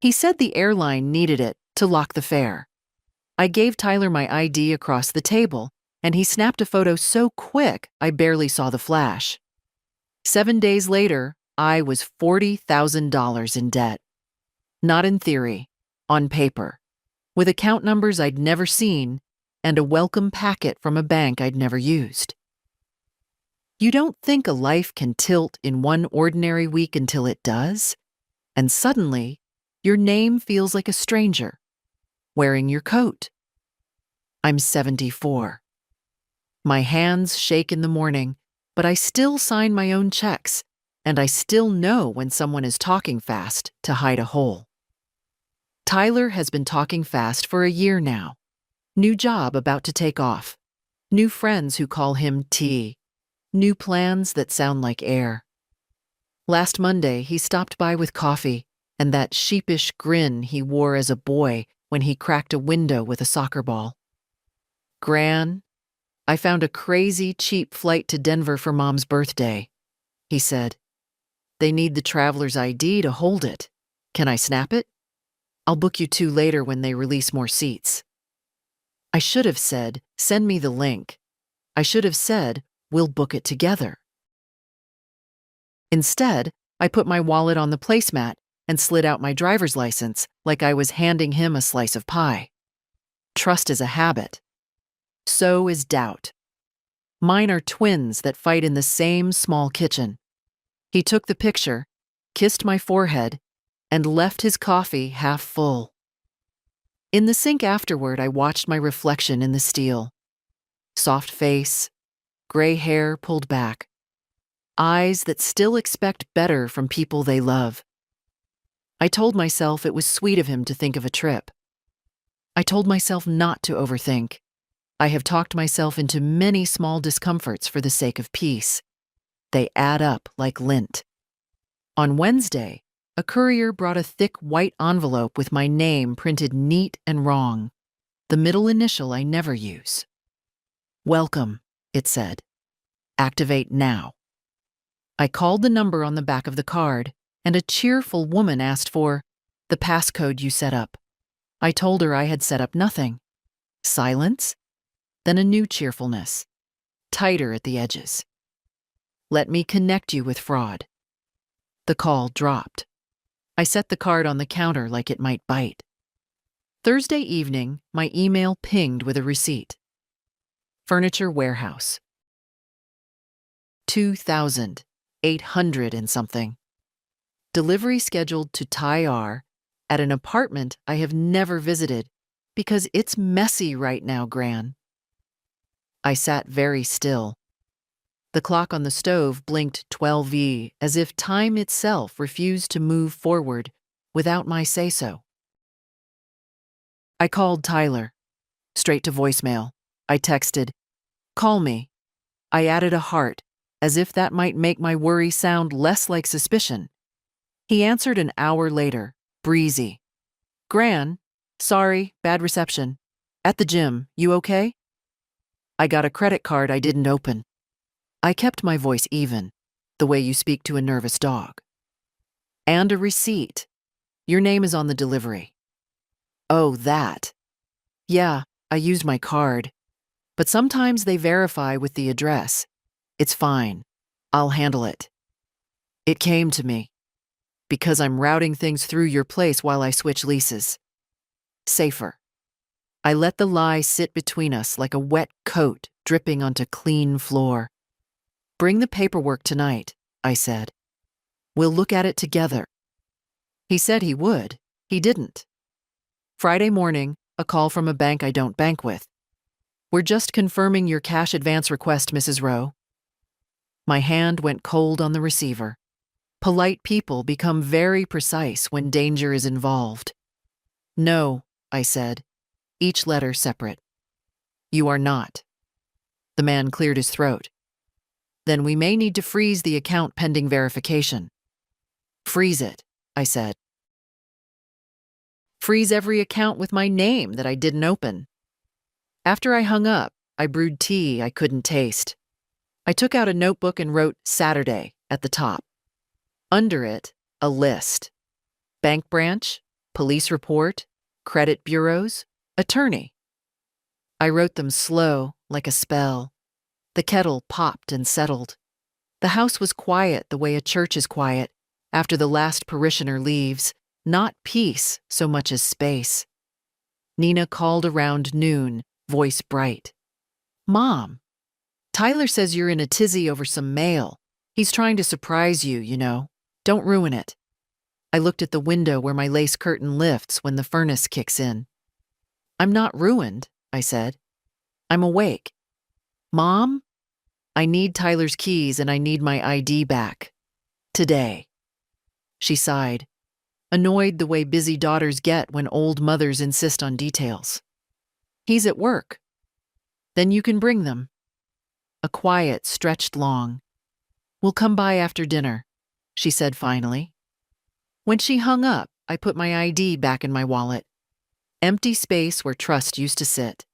He said the airline needed it to lock the fare. I gave Tyler my ID across the table, and he snapped a photo so quick I barely saw the flash. 7 days later, I was $40,000 in debt. Not in theory, on paper, with account numbers I'd never seen and a welcome packet from a bank I'd never used. You don't think a life can tilt in one ordinary week until it does, and suddenly, your name feels like a stranger, wearing your coat. I'm 74. My hands shake in the morning, but I still sign my own checks, and I still know when someone is talking fast to hide a hole. Tyler has been talking fast for a year now. New job about to take off. New friends who call him T. New plans that sound like air. Last Monday, he stopped by with coffee and that sheepish grin he wore as a boy when he cracked a window with a soccer ball. "Gran, I found a crazy cheap flight to Denver for Mom's birthday," he said. "They need the traveler's ID to hold it. Can I snap it? I'll book you 2 later when they release more seats." I should have said, "Send me the link." I should have said, "We'll book it together." Instead, I put my wallet on the placemat and slid out my driver's license like I was handing him a slice of pie. Trust is a habit. So is doubt. Mine are twins that fight in the same small kitchen. He took the picture, kissed my forehead, and left his coffee half full. In the sink afterward, I watched my reflection in the steel. Soft face, gray hair pulled back. Eyes that still expect better from people they love. I told myself it was sweet of him to think of a trip. I told myself not to overthink. I have talked myself into many small discomforts for the sake of peace. They add up like lint. On Wednesday, a courier brought a thick white envelope with my name printed neat and wrong, the middle initial I never use. "Welcome," it said. "Activate now." I called the number on the back of the card, and a cheerful woman asked for the passcode you set up. I told her I had set up nothing. Silence, then a new cheerfulness, tighter at the edges. "Let me connect you with fraud." The call dropped. I set the card on the counter like it might bite. Thursday evening, my email pinged with a receipt. Furniture warehouse. 2,800 and something. Delivery scheduled to Tyr at an apartment I have never visited because it's messy right now, Gran. I sat very still. The clock on the stove blinked 12 as if time itself refused to move forward without my say-so. I called Tyler. Straight to voicemail. I texted, "Call me." I added a heart, as if that might make my worry sound less like suspicion. He answered an hour later, breezy. "Gran, sorry, bad reception. At the gym, you okay?" I got a credit card I didn't open. I kept my voice even, the way you speak to a nervous dog. "And a receipt. Your name is on the delivery." "Oh, that. Yeah, I used my card. But sometimes they verify with the address. It's fine. I'll handle it." It came to me. Because I'm routing things through your place while I switch leases. Safer. I let the lie sit between us like a wet coat dripping onto clean floor. "Bring the paperwork tonight," I said. "We'll look at it together." He said he would. He didn't. Friday morning, a call from a bank I don't bank with. "We're just confirming your cash advance request, Mrs. Rowe." My hand went cold on the receiver. Polite people become very precise when danger is involved. "No," I said, each letter separate. "You are not." The man cleared his throat. "Then we may need to freeze the account pending verification." "Freeze it," I said. "Freeze every account with my name that I didn't open." After I hung up, I brewed tea I couldn't taste. I took out a notebook and wrote "Saturday" at the top. Under it, a list. Bank branch, police report, credit bureaus, attorney. I wrote them slow, like a spell. The kettle popped and settled. The house was quiet the way a church is quiet after the last parishioner leaves, not peace so much as space. Nina called around noon, voice bright. "Mom, Tyler says you're in a tizzy over some mail. He's trying to surprise you, you know. Don't ruin it." I looked at the window where my lace curtain lifts when the furnace kicks in. "I'm not ruined," I said. "I'm awake." "Mom, I need Tyler's keys and I need my ID back. Today." She sighed, annoyed the way busy daughters get when old mothers insist on details. "He's at work." "Then you can bring them." A quiet stretched long. "We'll come by after dinner," she said finally. When she hung up, I put my ID back in my wallet. Empty space where trust used to sit.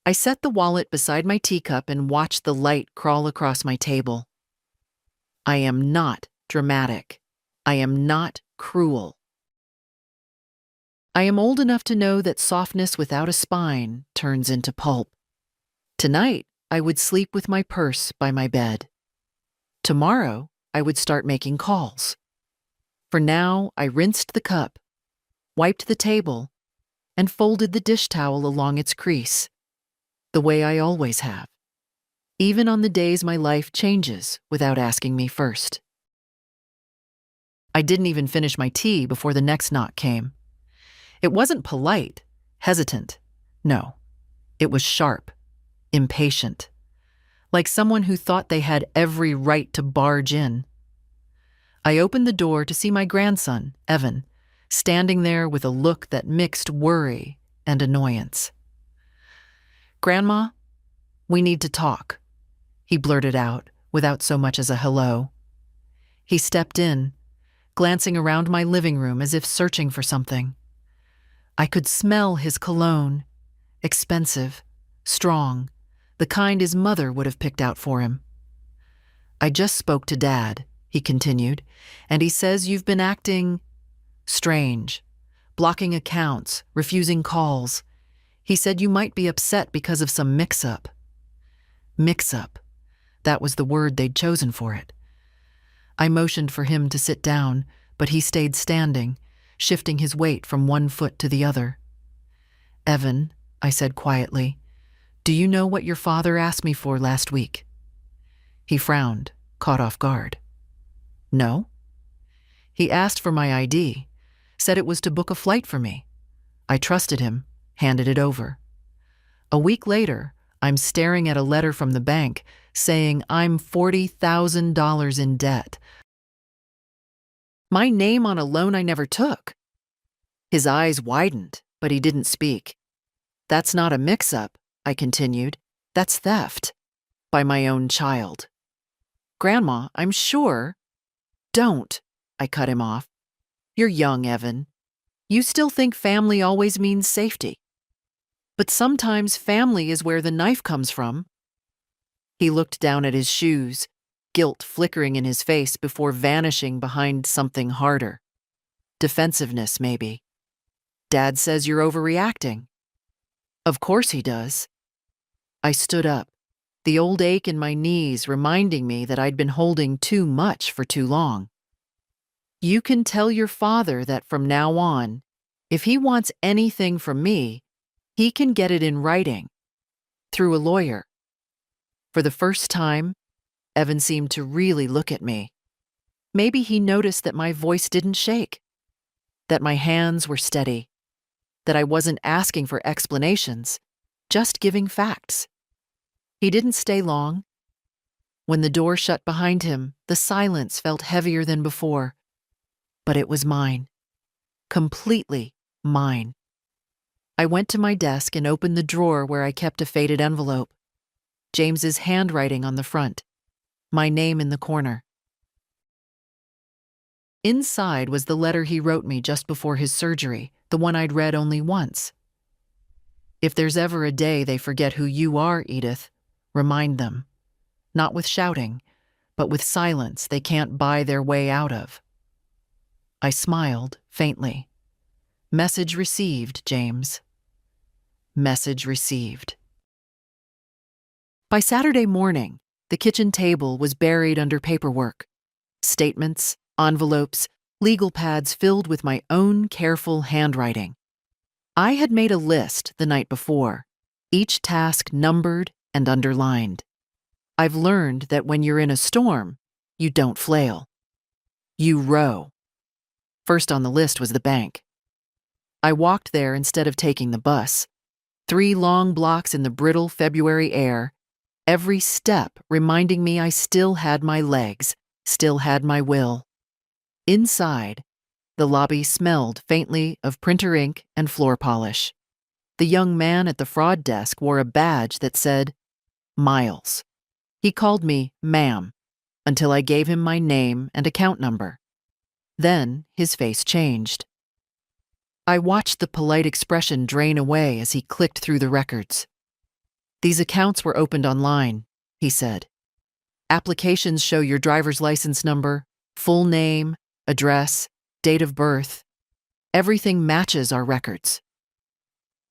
I set the wallet beside my teacup and watched the light crawl across my table. I am not dramatic. I am not cruel. I am old enough to know that softness without a spine turns into pulp. Tonight, I would sleep with my purse by my bed. Tomorrow, I would start making calls. For now, I rinsed the cup, wiped the table, and folded the dish towel along its crease, the way I always have, even on the days my life changes without asking me first. I didn't even finish my tea before the next knock came. It wasn't polite, hesitant. No, it was sharp, impatient, like someone who thought they had every right to barge in. I opened the door to see my grandson, Evan, standing there with a look that mixed worry and annoyance. "Grandma, we need to talk," he blurted out without so much as a hello. He stepped in, glancing around my living room as if searching for something. I could smell his cologne, expensive, strong, the kind his mother would have picked out for him. "I just spoke to Dad," he continued, "and he says you've been acting strange, blocking accounts, refusing calls. He said you might be upset because of some mix-up." Mix-up. That was the word they'd chosen for it. I motioned for him to sit down, but he stayed standing, shifting his weight from one foot to the other. "Evan," I said quietly, "do you know what your father asked me for last week?" He frowned, caught off guard. "No?" "He asked for my ID, said it was to book a flight for me. I trusted him, handed it over. A week later, I'm staring at a letter from the bank saying I'm $40,000 in debt. My name on a loan I never took." His eyes widened, but he didn't speak. "That's not a mix-up," I continued. "That's theft. By my own child." "Grandma, I'm sure—" "Don't," I cut him off. "You're young, Evan. You still think family always means safety. But sometimes family is where the knife comes from." He looked down at his shoes, guilt flickering in his face before vanishing behind something harder. Defensiveness, maybe. "Dad says you're overreacting." "Of course he does." I stood up, the old ache in my knees reminding me that I'd been holding too much for too long. "You can tell your father that from now on, if he wants anything from me, he can get it in writing, through a lawyer." For the first time, Evan seemed to really look at me. Maybe he noticed that my voice didn't shake, that my hands were steady, that I wasn't asking for explanations, just giving facts. He didn't stay long. When the door shut behind him, the silence felt heavier than before. But it was mine. Completely mine. I went to my desk and opened the drawer where I kept a faded envelope. James's handwriting on the front. My name in the corner. Inside was the letter he wrote me just before his surgery, the one I'd read only once. "If there's ever a day they forget who you are, Edith, remind them. Not with shouting, but with silence they can't buy their way out of." I smiled, faintly. Message received, James. Message received. By Saturday morning, the kitchen table was buried under paperwork. Statements, envelopes, legal pads filled with my own careful handwriting. I had made a list the night before, each task numbered and underlined. I've learned that when you're in a storm, you don't flail. You row. First on the list was the bank. I walked there instead of taking the bus. 3 long blocks in the brittle February air, every step reminding me I still had my legs, still had my will. Inside, the lobby smelled faintly of printer ink and floor polish. The young man at the fraud desk wore a badge that said, Miles. He called me ma'am until I gave him my name and account number. Then his face changed. I watched the polite expression drain away as he clicked through the records. These accounts were opened online, he said. Applications show your driver's license number, full name, address, date of birth. Everything matches our records.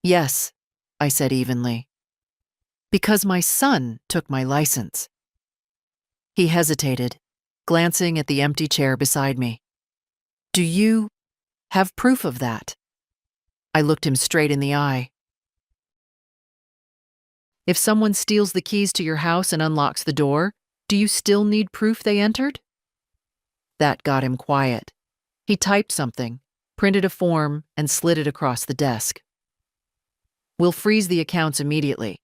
Yes, I said evenly. Because my son took my license. He hesitated, glancing at the empty chair beside me. Do you have proof of that? I looked him straight in the eye. If someone steals the keys to your house and unlocks the door, do you still need proof they entered? That got him quiet. He typed something, printed a form, and slid it across the desk. We'll freeze the accounts immediately.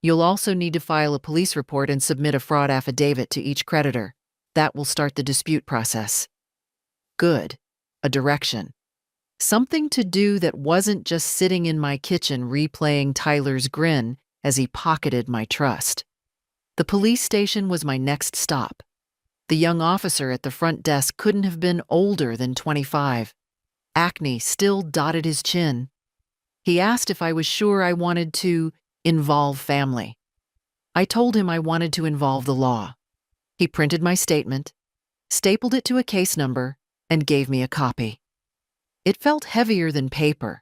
You'll also need to file a police report and submit a fraud affidavit to each creditor. That will start the dispute process. Good. A direction. Something to do that wasn't just sitting in my kitchen replaying Tyler's grin as he pocketed my trust. The police station was my next stop. The young officer at the front desk couldn't have been older than 25. Acne still dotted his chin. He asked if I was sure I wanted to involve family. I told him I wanted to involve the law. He printed my statement, stapled it to a case number, and gave me a copy. It felt heavier than paper.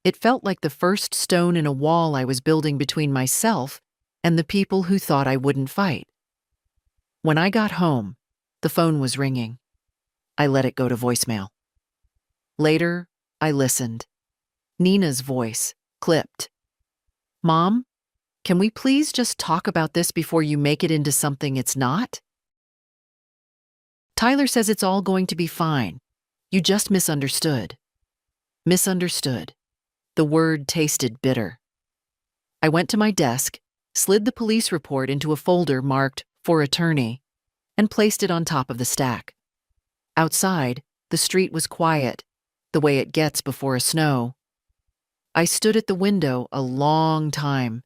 It felt like the first stone in a wall I was building between myself and the people who thought I wouldn't fight. When I got home, the phone was ringing. I let it go to voicemail. Later, I listened. Nina's voice, clipped. Mom, can we please just talk about this before you make it into something it's not? Tyler says it's all going to be fine. You just misunderstood. Misunderstood. The word tasted bitter. I went to my desk, slid the police report into a folder marked for attorney, and placed it on top of the stack. Outside, the street was quiet, the way it gets before a snow. I stood at the window a long time,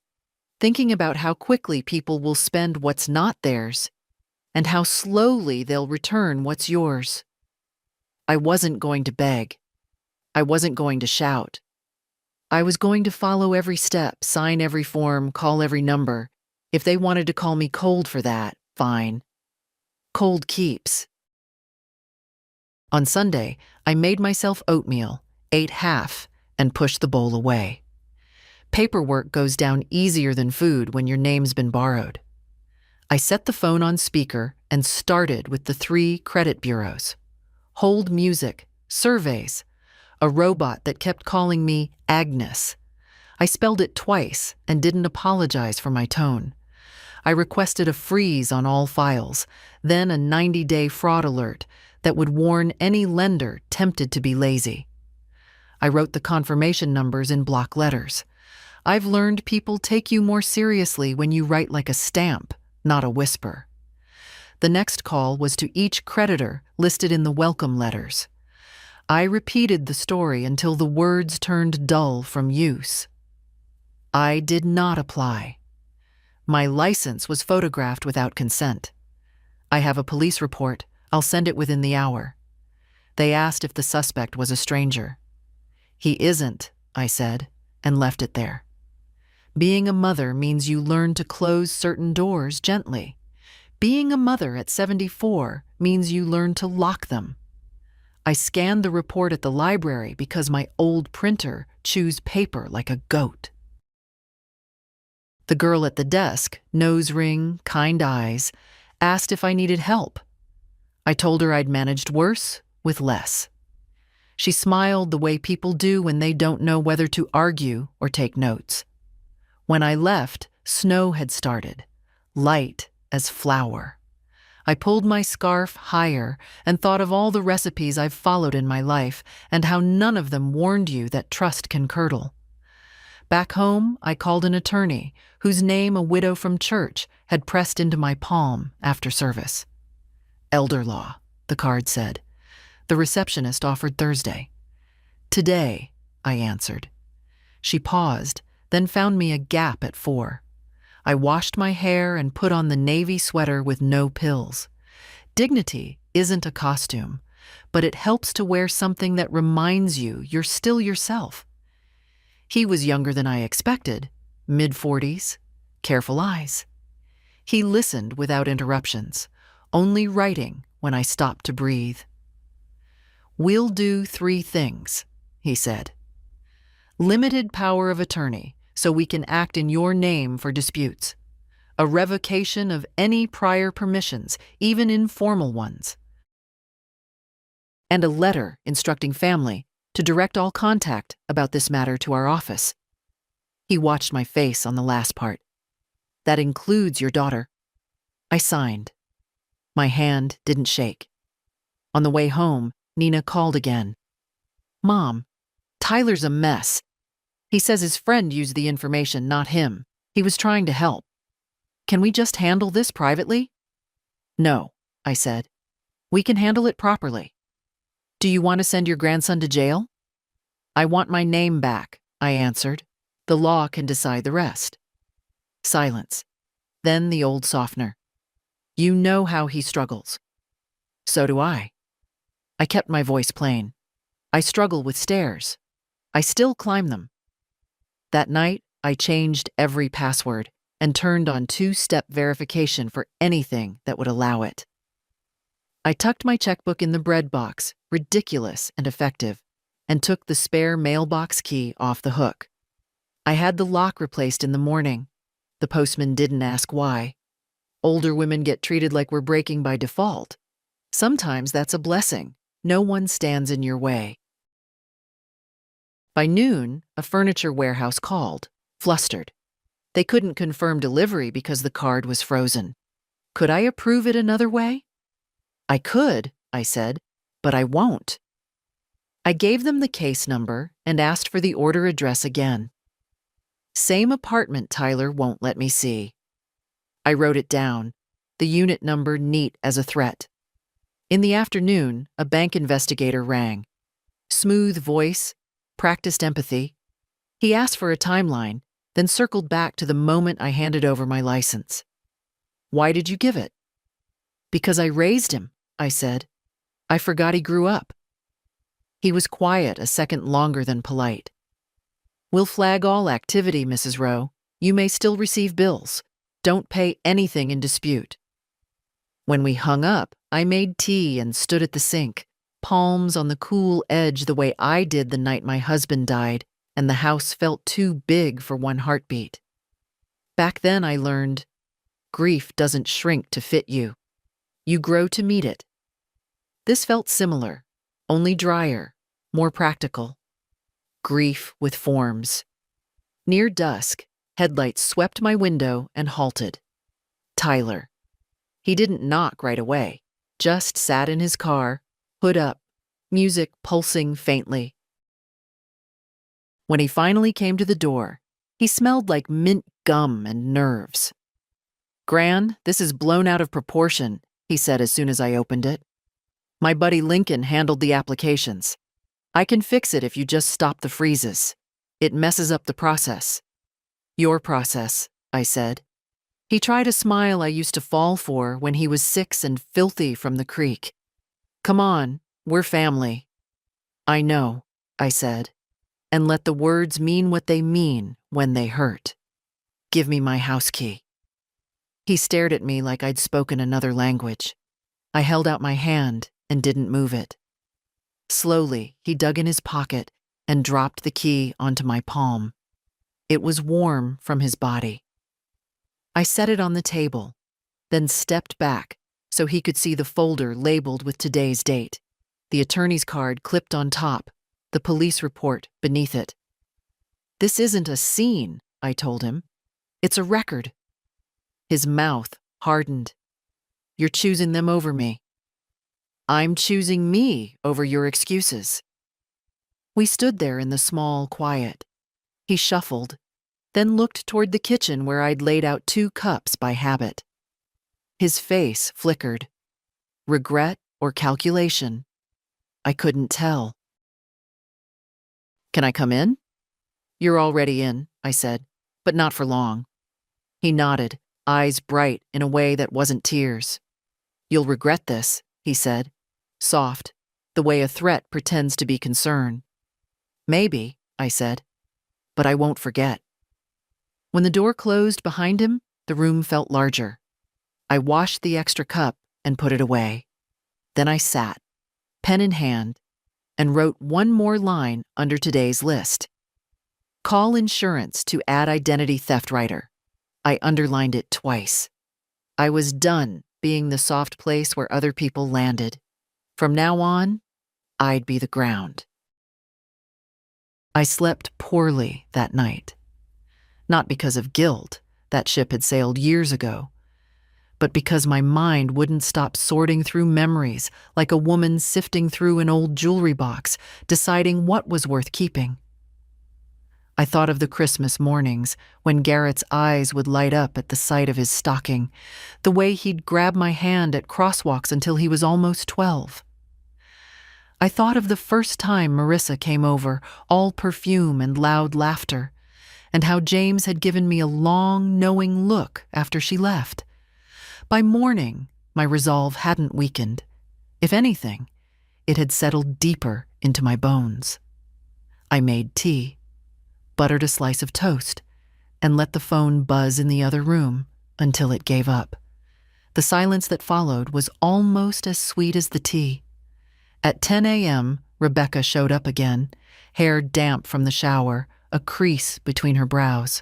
thinking about how quickly people will spend what's not theirs, and how slowly they'll return what's yours. I wasn't going to beg. I wasn't going to shout. I was going to follow every step, sign every form, call every number. If they wanted to call me cold for that, fine. Cold keeps. On Sunday, I made myself oatmeal, ate half, and pushed the bowl away. Paperwork goes down easier than food when your name's been borrowed. I set the phone on speaker and started with the 3 credit bureaus. Hold music, surveys, a robot that kept calling me Agnes. I spelled it twice and didn't apologize for my tone. I requested a freeze on all files, then a 90-day fraud alert that would warn any lender tempted to be lazy. I wrote the confirmation numbers in block letters. I've learned people take you more seriously when you write like a stamp, not a whisper. The next call was to each creditor listed in the welcome letters. I repeated the story until the words turned dull from use. I did not apply. My license was photographed without consent. I have a police report. I'll send it within the hour. They asked if the suspect was a stranger. He isn't, I said, and left it there. Being a mother means you learn to close certain doors gently. Being a mother at 74 means you learn to lock them. I scanned the report at the library because my old printer chews paper like a goat. The girl at the desk, nose ring, kind eyes, asked if I needed help. I told her I'd managed worse with less. She smiled the way people do when they don't know whether to argue or take notes. When I left, snow had started, light as flour. I pulled my scarf higher and thought of all the recipes I've followed in my life and how none of them warned you that trust can curdle. Back home, I called an attorney whose name a widow from church had pressed into my palm after service. Elder law, the card said. The receptionist offered Thursday. Today, I answered. She paused, then found me a gap at 4. I washed my hair and put on the navy sweater with no pills. Dignity isn't a costume, but it helps to wear something that reminds you you're still yourself. He was younger than I expected, mid-40s, careful eyes. He listened without interruptions, only writing when I stopped to breathe. "We'll do 3 things," he said. "Limited power of attorney, so we can act in your name for disputes. A revocation of any prior permissions, even informal ones. And a letter instructing family to direct all contact about this matter to our office." He watched my face on the last part. "That includes your daughter." I signed. My hand didn't shake. On the way home, Nina called again. "Mom, Tyler's a mess. He says his friend used the information, not him. He was trying to help. Can we just handle this privately?" "No," I said. "We can handle it properly. Do you want to send your grandson to jail?" "I want my name back," I answered. "The law can decide the rest." Silence. Then the old softener. "You know how he struggles." "So do I." I kept my voice plain. "I struggle with stairs. I still climb them." That night, I changed every password and turned on 2-step verification for anything that would allow it. I tucked my checkbook in the bread box, ridiculous and effective, and took the spare mailbox key off the hook. I had the lock replaced in the morning. The postman didn't ask why. Older women get treated like we're breaking by default. Sometimes that's a blessing. No one stands in your way. By noon, a furniture warehouse called, flustered. They couldn't confirm delivery because the card was frozen. Could I approve it another way? "I could," I said, "but I won't." I gave them the case number and asked for the order address again. "Same apartment Tyler won't let me see." I wrote it down, the unit number neat as a threat. In the afternoon, a bank investigator rang. Smooth voice, practiced empathy. He asked for a timeline, then circled back to the moment I handed over my license. "Why did you give it?" "Because I raised him," I said. "I forgot he grew up." He was quiet a second longer than polite. "We'll flag all activity, Mrs. Rowe. You may still receive bills. Don't pay anything in dispute." When we hung up, I made tea and stood at the sink, palms on the cool edge the way I did the night my husband died, and the house felt too big for one heartbeat. Back then I learned, grief doesn't shrink to fit you. You grow to meet it. This felt similar, only drier, more practical. Grief with forms. Near dusk, headlights swept my window and halted. Tyler. He didn't knock right away, just sat in his car, hood up, music pulsing faintly. When he finally came to the door, he smelled like mint gum and nerves. "Gran, this is blown out of proportion," he said as soon as I opened it. "My buddy Lincoln handled the applications. I can fix it if you just stop the freezes. It messes up the process." "Your process," I said. He tried a smile I used to fall for when he was 6 and filthy from the creek. "Come on, we're family." "I know," I said, and let the words mean what they mean when they hurt. "Give me my house key." He stared at me like I'd spoken another language. I held out my hand and didn't move it. Slowly, he dug in his pocket and dropped the key onto my palm. It was warm from his body. I set it on the table, then stepped back so he could see the folder labeled with today's date, the attorney's card clipped on top, the police report beneath it. "This isn't a scene," I told him. "It's a record." His mouth hardened. "You're choosing them over me." "I'm choosing me over your excuses." We stood there in the small quiet. He shuffled, then looked toward the kitchen where I'd laid out 2 cups by habit. His face flickered. Regret or calculation? I couldn't tell. "Can I come in?" "You're already in," I said, "but not for long." He nodded, eyes bright in a way that wasn't tears. "You'll regret this," he said, soft, the way a threat pretends to be concern. "Maybe," I said, "but I won't forget." When the door closed behind him, the room felt larger. I washed the extra cup and put it away. Then I sat, pen in hand, and wrote one more line under today's list. Call insurance to add identity theft writer. I underlined it twice. I was done being the soft place where other people landed. From now on, I'd be the ground. I slept poorly that night. Not because of guilt, that ship had sailed years ago, but because my mind wouldn't stop sorting through memories like a woman sifting through an old jewelry box, deciding what was worth keeping. I thought of the Christmas mornings when Garrett's eyes would light up at the sight of his stocking, the way he'd grab my hand at crosswalks until he was almost 12. I thought of the first time Marissa came over, all perfume and loud laughter, and how James had given me a long, knowing look after she left. By morning, my resolve hadn't weakened. If anything, it had settled deeper into my bones. I made tea, buttered a slice of toast, and let the phone buzz in the other room until it gave up. The silence that followed was almost as sweet as the tea. At 10 a.m., Rebecca showed up again, hair damp from the shower, a crease between her brows.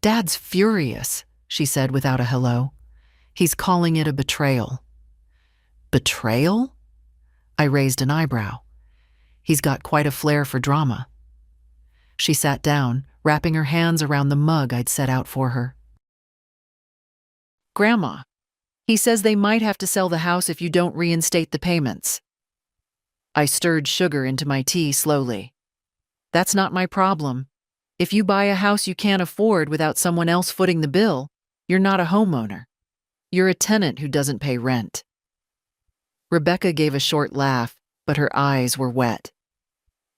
"Dad's furious," she said without a hello. "He's calling it a betrayal." "Betrayal?" I raised an eyebrow. "He's got quite a flair for drama." She sat down, wrapping her hands around the mug I'd set out for her. "Grandma, he says they might have to sell the house if you don't reinstate the payments." I stirred sugar into my tea slowly. "That's not my problem. If you buy a house you can't afford without someone else footing the bill, you're not a homeowner. You're a tenant who doesn't pay rent." Rebecca gave a short laugh, but her eyes were wet.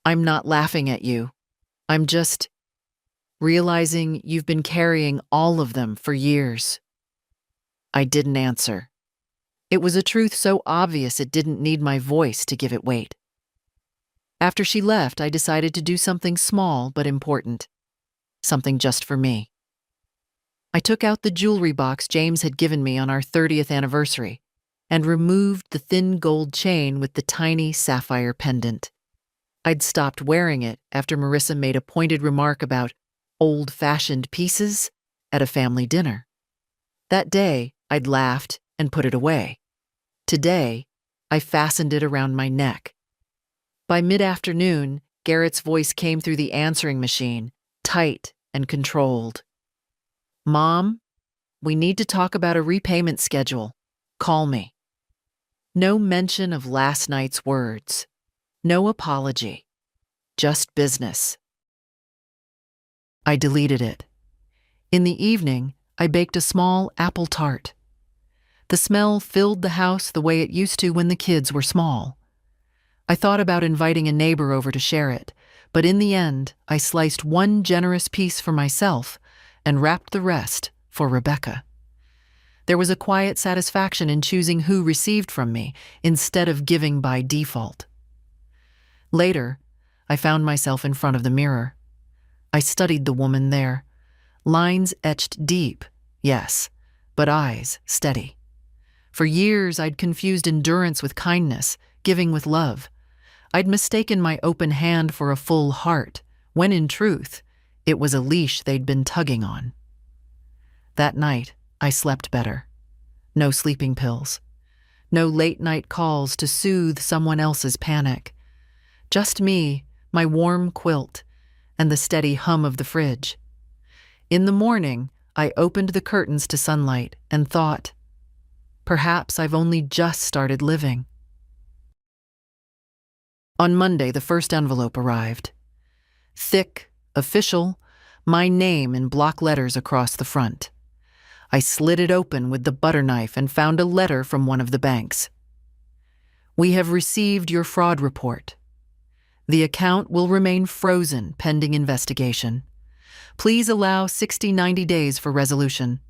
"I'm not laughing at you. I'm just realizing you've been carrying all of them for years." I didn't answer. It was a truth so obvious it didn't need my voice to give it weight. After she left, I decided to do something small but important. Something just for me. I took out the jewelry box James had given me on our 30th anniversary and removed the thin gold chain with the tiny sapphire pendant. I'd stopped wearing it after Marissa made a pointed remark about old-fashioned pieces at a family dinner. That day, I'd laughed and put it away. Today, I fastened it around my neck. By mid-afternoon, Garrett's voice came through the answering machine, tight and controlled. "Mom, we need to talk about a repayment schedule. Call me." No mention of last night's words. No apology. Just business. I deleted it. In the evening, I baked a small apple tart. The smell filled the house the way it used to when the kids were small. I thought about inviting a neighbor over to share it, but in the end, I sliced one generous piece for myself and wrapped the rest for Rebecca. There was a quiet satisfaction in choosing who received from me instead of giving by default. Later, I found myself in front of the mirror. I studied the woman there. Lines etched deep, yes, but eyes steady. For years, I'd confused endurance with kindness, giving with love. I'd mistaken my open hand for a full heart, when in truth, it was a leash they'd been tugging on. That night, I slept better. No sleeping pills. No late-night calls to soothe someone else's panic. Just me, my warm quilt, and the steady hum of the fridge. In the morning, I opened the curtains to sunlight and thought, perhaps I've only just started living. On Monday, the first envelope arrived. Thick, official, my name in block letters across the front. I slid it open with the butter knife and found a letter from one of the banks. We have received your fraud report. The account will remain frozen pending investigation. Please allow 60-90 days for resolution.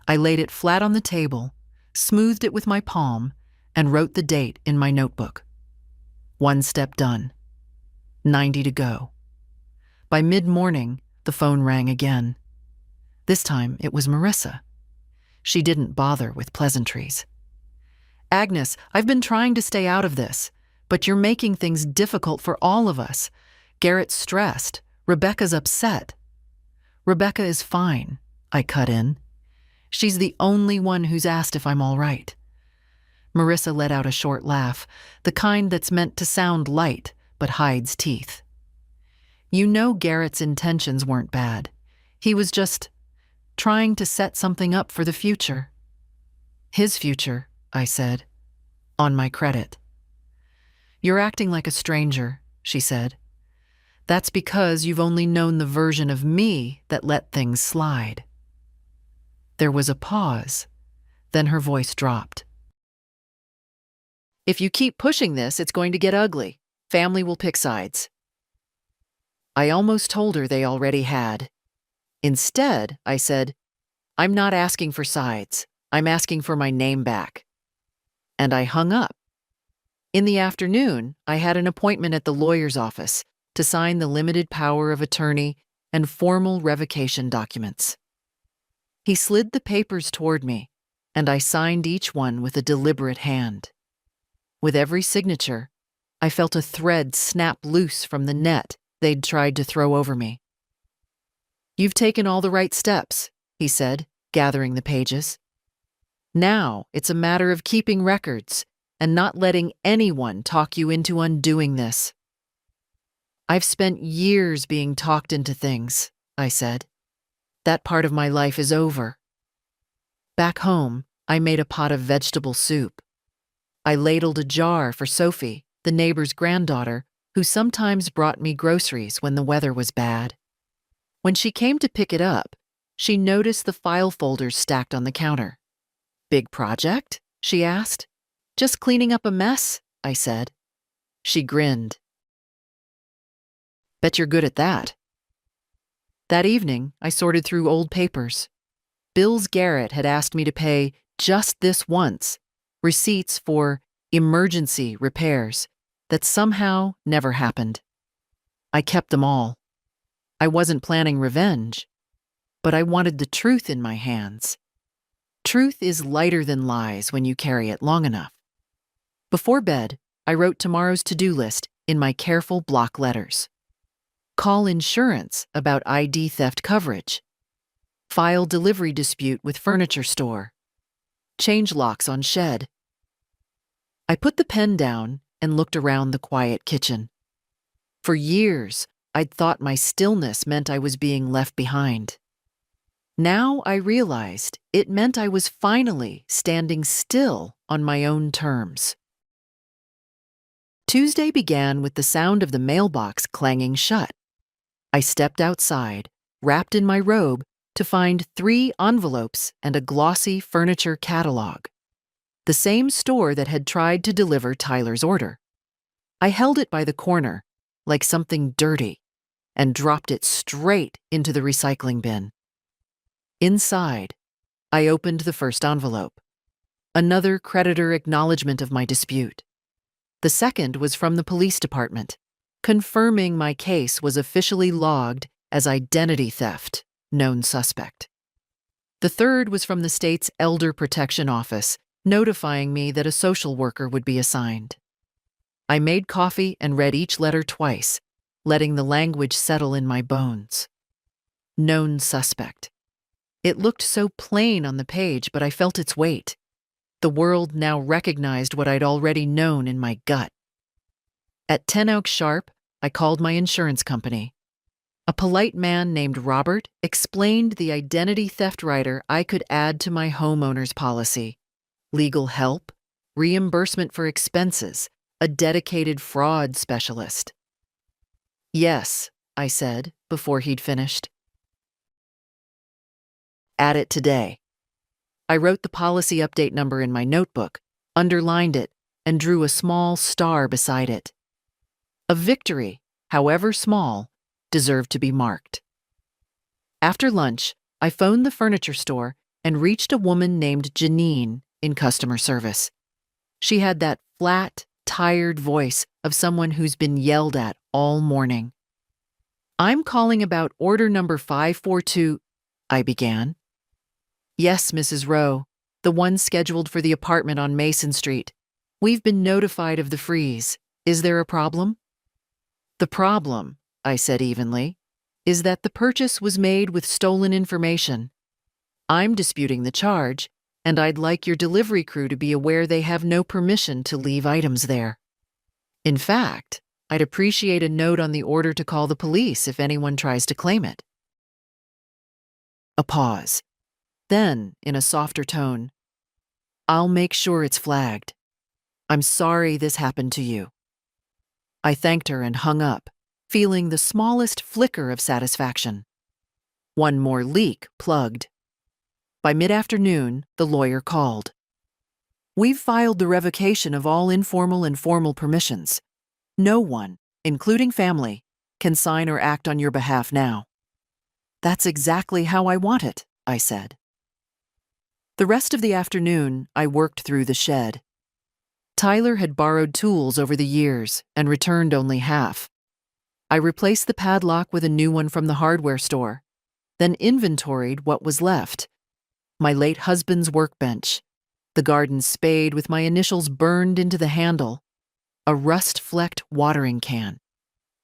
I laid it flat on the table, smoothed it with my palm, and wrote the date in my notebook. 1 step done. 90 to go. By mid-morning, the phone rang again. This time, it was Marissa. She didn't bother with pleasantries. Agnes, I've been trying to stay out of this, but you're making things difficult for all of us. Garrett's stressed. Rebecca's upset. Rebecca is fine, I cut in. She's the only one who's asked if I'm all right. Marissa let out a short laugh, the kind that's meant to sound light but hides teeth. You know Garrett's intentions weren't bad. He was just trying to set something up for the future. His future, I said, on my credit. You're acting like a stranger, she said. That's because you've only known the version of me that let things slide. There was a pause, then her voice dropped. If you keep pushing this, it's going to get ugly. Family will pick sides. I almost told her they already had. Instead, I said, I'm not asking for sides. I'm asking for my name back. And I hung up. In the afternoon, I had an appointment at the lawyer's office to sign the limited power of attorney and formal revocation documents. He slid the papers toward me, and I signed each one with a deliberate hand. With every signature, I felt a thread snap loose from the net they'd tried to throw over me. You've taken all the right steps, he said, gathering the pages. Now it's a matter of keeping records and not letting anyone talk you into undoing this. I've spent years being talked into things, I said. That part of my life is over. Back home, I made a pot of vegetable soup. I ladled a jar for Sophie, the neighbor's granddaughter, who sometimes brought me groceries when the weather was bad. When she came to pick it up, she noticed the file folders stacked on the counter. Big project? She asked. Just cleaning up a mess, I said. She grinned. Bet you're good at that. That evening, I sorted through old papers. Bills Garrett had asked me to pay just this once, receipts for emergency repairs that somehow never happened. I kept them all. I wasn't planning revenge, but I wanted the truth in my hands. Truth is lighter than lies when you carry it long enough. Before bed, I wrote tomorrow's to-do list in my careful block letters. Call insurance about ID theft coverage. File delivery dispute with furniture store. Change locks on shed. I put the pen down and looked around the quiet kitchen. For years, I'd thought my stillness meant I was being left behind. Now I realized it meant I was finally standing still on my own terms. Tuesday began with the sound of the mailbox clanging shut. I stepped outside, wrapped in my robe, to find 3 envelopes and a glossy furniture catalog. The same store that had tried to deliver Tyler's order. I held it by the corner, like something dirty, and dropped it straight into the recycling bin. Inside, I opened the first envelope. Another creditor acknowledgement of my dispute. The second was from the police department, confirming my case was officially logged as identity theft, known suspect. The third was from the state's Elder Protection Office, notifying me that a social worker would be assigned. I made coffee and read each letter twice, letting the language settle in my bones. Known suspect. It looked so plain on the page, but I felt its weight. The world now recognized what I'd already known in my gut. At 10 Oaks sharp, I called my insurance company. A polite man named Robert explained the identity theft rider I could add to my homeowner's policy. Legal help, reimbursement for expenses, a dedicated fraud specialist. Yes, I said before he'd finished. Add it today. I wrote the policy update number in my notebook, underlined it, and drew a small star beside it. A victory, however small, deserved to be marked. After lunch, I phoned the furniture store and reached a woman named Janine in customer service. She had that flat, tired voice of someone who's been yelled at all morning. I'm calling about order number 542, I began. Yes, Mrs. Rowe, the one scheduled for the apartment on Mason Street. We've been notified of the freeze. Is there a problem? The problem, I said evenly, is that the purchase was made with stolen information. I'm disputing the charge, and I'd like your delivery crew to be aware they have no permission to leave items there. In fact, I'd appreciate a note on the order to call the police if anyone tries to claim it. A pause. Then, in a softer tone, I'll make sure it's flagged. I'm sorry this happened to you. I thanked her and hung up, feeling the smallest flicker of satisfaction. One more leak plugged. By mid-afternoon, the lawyer called. We've filed the revocation of all informal and formal permissions. No one, including family, can sign or act on your behalf now. That's exactly how I want it, I said. The rest of the afternoon, I worked through the shed. Tyler had borrowed tools over the years and returned only half. I replaced the padlock with a new one from the hardware store, then inventoried what was left. My late husband's workbench, the garden spade with my initials burned into the handle, a rust-flecked watering can.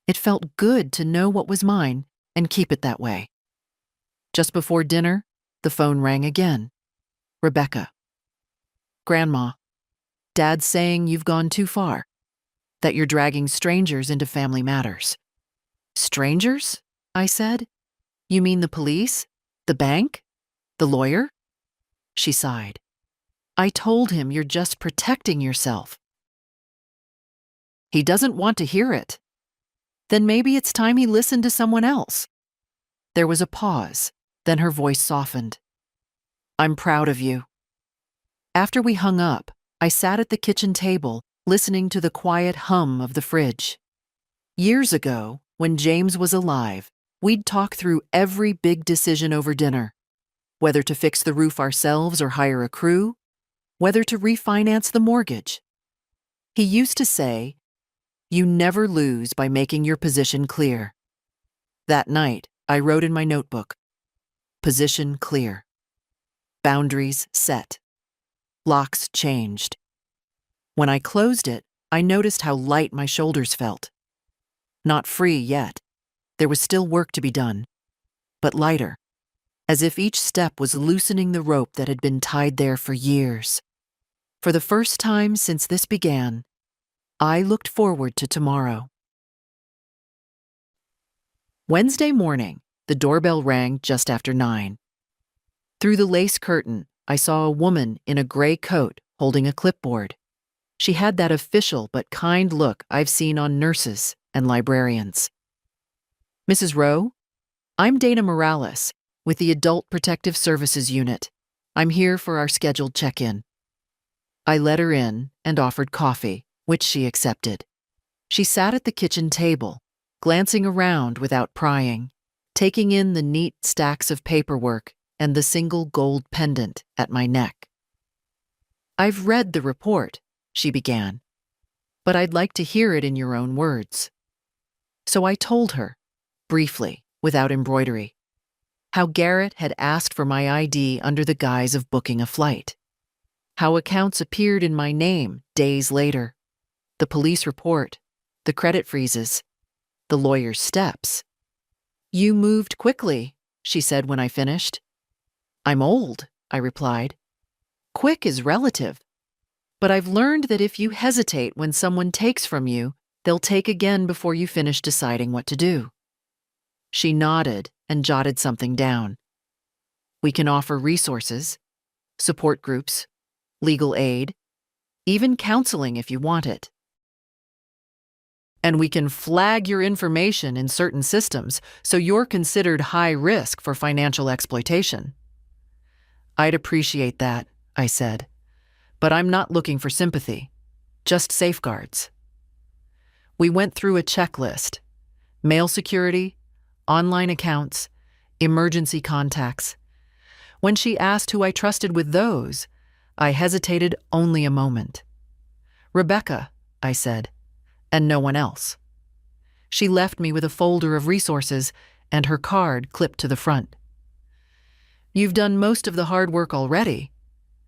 It felt good to know what was mine and keep it that way. Just before dinner, the phone rang again. Rebecca. Grandma, Dad's saying you've gone too far, that you're dragging strangers into family matters. Strangers? I said. You mean the police? The bank? The lawyer? She sighed. I told him you're just protecting yourself. He doesn't want to hear it. Then maybe it's time he listened to someone else. There was a pause, then her voice softened. I'm proud of you. After we hung up, I sat at the kitchen table, listening to the quiet hum of the fridge. Years ago, when James was alive, we'd talk through every big decision over dinner. Whether to fix the roof ourselves or hire a crew, whether to refinance the mortgage. He used to say, "You never lose by making your position clear." That night, I wrote in my notebook, position clear. Boundaries set. Locks changed. When I closed it, I noticed how light my shoulders felt. Not free yet. There was still work to be done, but lighter, as if each step was loosening the rope that had been tied there for years. For the first time since this began, I looked forward to tomorrow. Wednesday morning, the doorbell rang just after 9. Through the lace curtain, I saw a woman in a gray coat holding a clipboard. She had that official but kind look I've seen on nurses and librarians. Mrs. Rowe, I'm Dana Morales with the Adult Protective Services Unit. I'm here for our scheduled check-in. I let her in and offered coffee, which she accepted. She sat at the kitchen table, glancing around without prying, taking in the neat stacks of paperwork and the single gold pendant at my neck. I've read the report, she began, but I'd like to hear it in your own words. So I told her, briefly, without embroidery, how Garrett had asked for my ID under the guise of booking a flight, how accounts appeared in my name days later, The police report, the credit freezes, the lawyer's steps. "You moved quickly," she said when I finished. "I'm old," I replied. "Quick is relative. But I've learned that if you hesitate when someone takes from you, they'll take again before you finish deciding what to do." She nodded and jotted something down. "We can offer resources, support groups, legal aid, even counseling if you want it. And we can flag your information in certain systems so you're considered high risk for financial exploitation." "I'd appreciate that," I said, "but I'm not looking for sympathy, just safeguards." We went through a checklist: mail security, online accounts, emergency contacts. When she asked who I trusted with those, I hesitated only a moment. "Rebecca," I said, "and no one else." She left me with a folder of resources and her card clipped to the front. "You've done most of the hard work already,"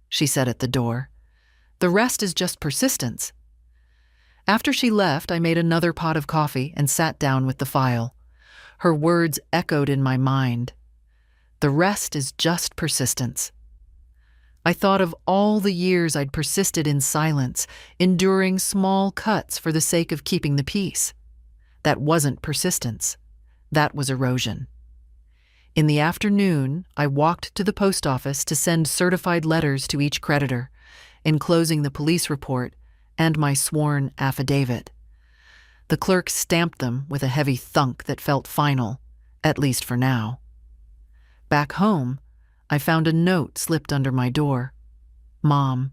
she said at the door. "The rest is just persistence." After she left, I made another pot of coffee and sat down with the file. Her words echoed in my mind. The rest is just persistence. I thought of all the years I'd persisted in silence, enduring small cuts for the sake of keeping the peace. That wasn't persistence. That was erosion. In the afternoon, I walked to the post office to send certified letters to each creditor, enclosing the police report and my sworn affidavit. The clerk stamped them with a heavy thunk that felt final, at least for now. Back home, I found a note slipped under my door. "Mom,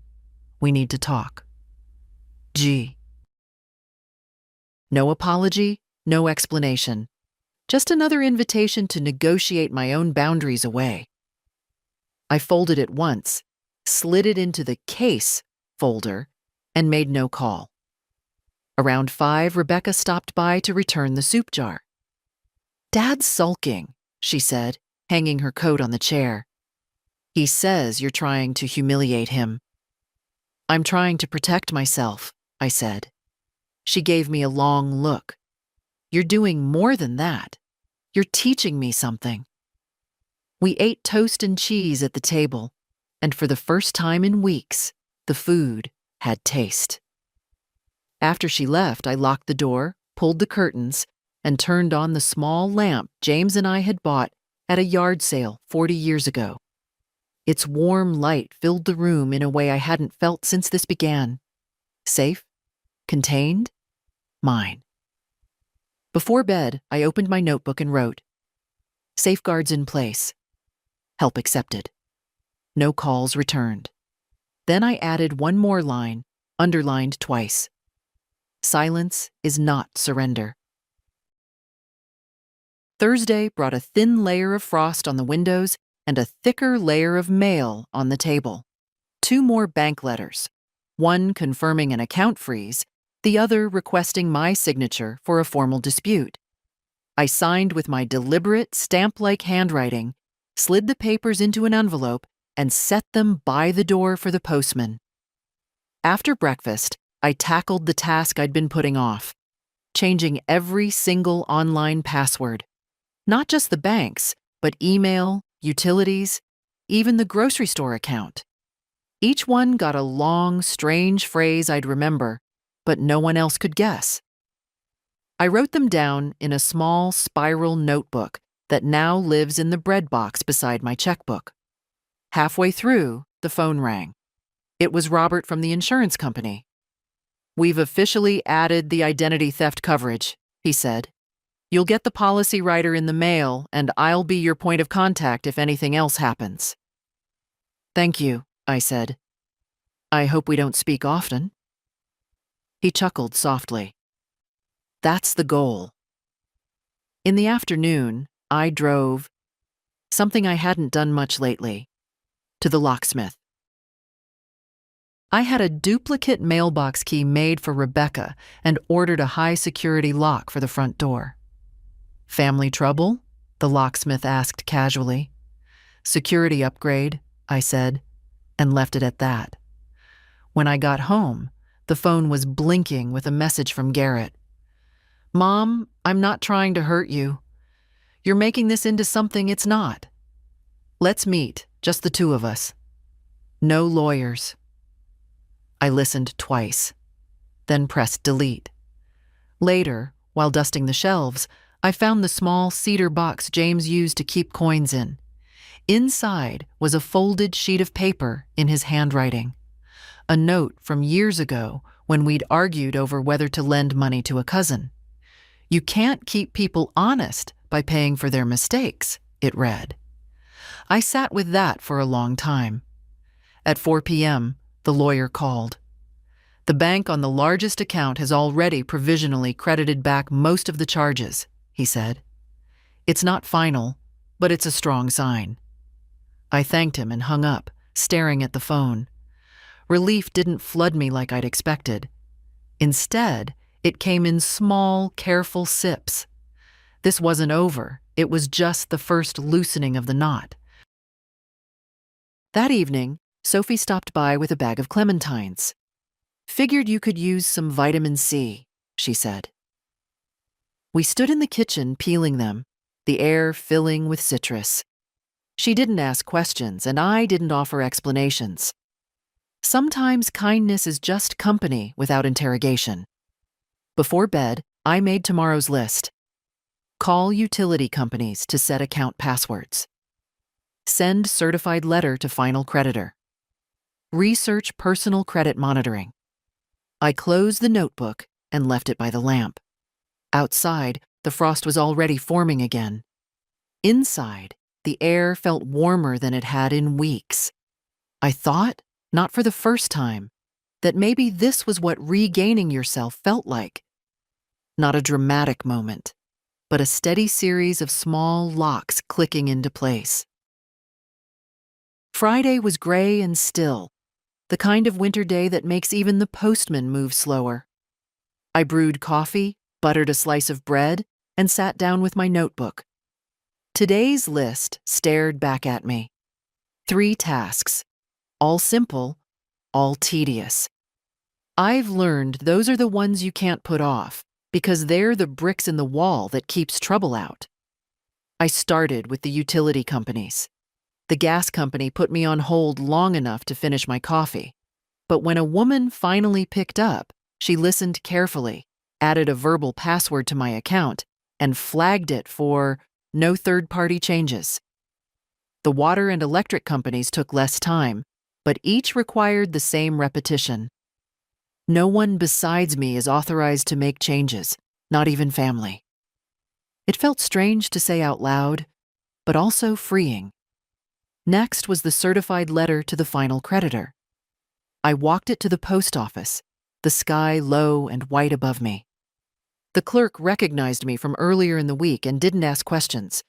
we need to talk. G." No apology, no explanation. Just another invitation to negotiate my own boundaries away. I folded it once, slid it into the case folder, and made no call. Around 5, Rebecca stopped by to return the soup jar. "Dad's sulking," she said, hanging her coat on the chair. "He says you're trying to humiliate him." "I'm trying to protect myself," I said. She gave me a long look. "You're doing more than that. You're teaching me something." We ate toast and cheese at the table, and for the first time in weeks, the food had taste. After she left, I locked the door, pulled the curtains, and turned on the small lamp James and I had bought at a yard sale 40 years ago. Its warm light filled the room in a way I hadn't felt since this began. Safe, contained, mine. Before bed, I opened my notebook and wrote, "Safeguards in place. Help accepted. No calls returned." Then I added one more line, underlined twice. "Silence is not surrender." Thursday brought a thin layer of frost on the windows and a thicker layer of mail on the table. 2 more bank letters, one confirming an account freeze, the other requesting my signature for a formal dispute. I signed with my deliberate, stamp-like handwriting, slid the papers into an envelope, and set them by the door for the postman. After breakfast, I tackled the task I'd been putting off, changing every single online password. Not just the bank's, but email, utilities, even the grocery store account. Each one got a long, strange phrase I'd remember, but no one else could guess. I wrote them down in a small spiral notebook that now lives in the bread box beside my checkbook. Halfway through, the phone rang. It was Robert from the insurance company. "We've officially added the identity theft coverage," he said. "You'll get the policy writer in the mail, and I'll be your point of contact if anything else happens." "Thank you," I said. "I hope we don't speak often." He chuckled softly. "That's the goal." In the afternoon, I drove, something I hadn't done much lately, to the locksmith. I had a duplicate mailbox key made for Rebecca and ordered a high-security lock for the front door. "Family trouble?" the locksmith asked casually. "Security upgrade," I said, and left it at that. When I got home, The phone was blinking with a message from Garrett. "Mom, I'm not trying to hurt you. You're making this into something it's not. Let's meet, just the two of us. No lawyers." I listened twice, then pressed delete. Later, while dusting the shelves, I found the small cedar box James used to keep coins in. Inside was a folded sheet of paper in his handwriting. A note from years ago when we'd argued over whether to lend money to a cousin. "You can't keep people honest by paying for their mistakes," it read. I sat with that for a long time. At 4 p.m., the lawyer called. "The bank on the largest account has already provisionally credited back most of the charges," he said. "It's not final, but it's a strong sign." I thanked him and hung up, staring at the phone. Relief didn't flood me like I'd expected. Instead, it came in small, careful sips. This wasn't over. It was just the first loosening of the knot. That evening, Sophie stopped by with a bag of clementines. "Figured you could use some vitamin C," she said. We stood in the kitchen peeling them, the air filling with citrus. She didn't ask questions, and I didn't offer explanations. Sometimes kindness is just company without interrogation. Before bed, I made tomorrow's list. Call utility companies to set account passwords. Send certified letter to final creditor. Research personal credit monitoring. I closed the notebook and left it by the lamp. Outside, the frost was already forming again. Inside, the air felt warmer than it had in weeks. I thought, not for the first time, that maybe this was what regaining yourself felt like. Not a dramatic moment, but a steady series of small locks clicking into place. Friday was gray and still, the kind of winter day that makes even the postman move slower. I brewed coffee, buttered a slice of bread, and sat down with my notebook. Today's list stared back at me. 3 tasks, all simple, all tedious. I've learned those are the ones you can't put off, because they're the bricks in the wall that keeps trouble out. I started with the utility companies. The gas company put me on hold long enough to finish my coffee. But when a woman finally picked up, she listened carefully, added a verbal password to my account, and flagged it for no third-party changes. The water and electric companies took less time, but each required the same repetition. No one besides me is authorized to make changes, not even family. It felt strange to say out loud, but also freeing. Next was the certified letter to the final creditor. I walked it to the post office, the sky low and white above me. The clerk recognized me from earlier in the week and didn't ask questions,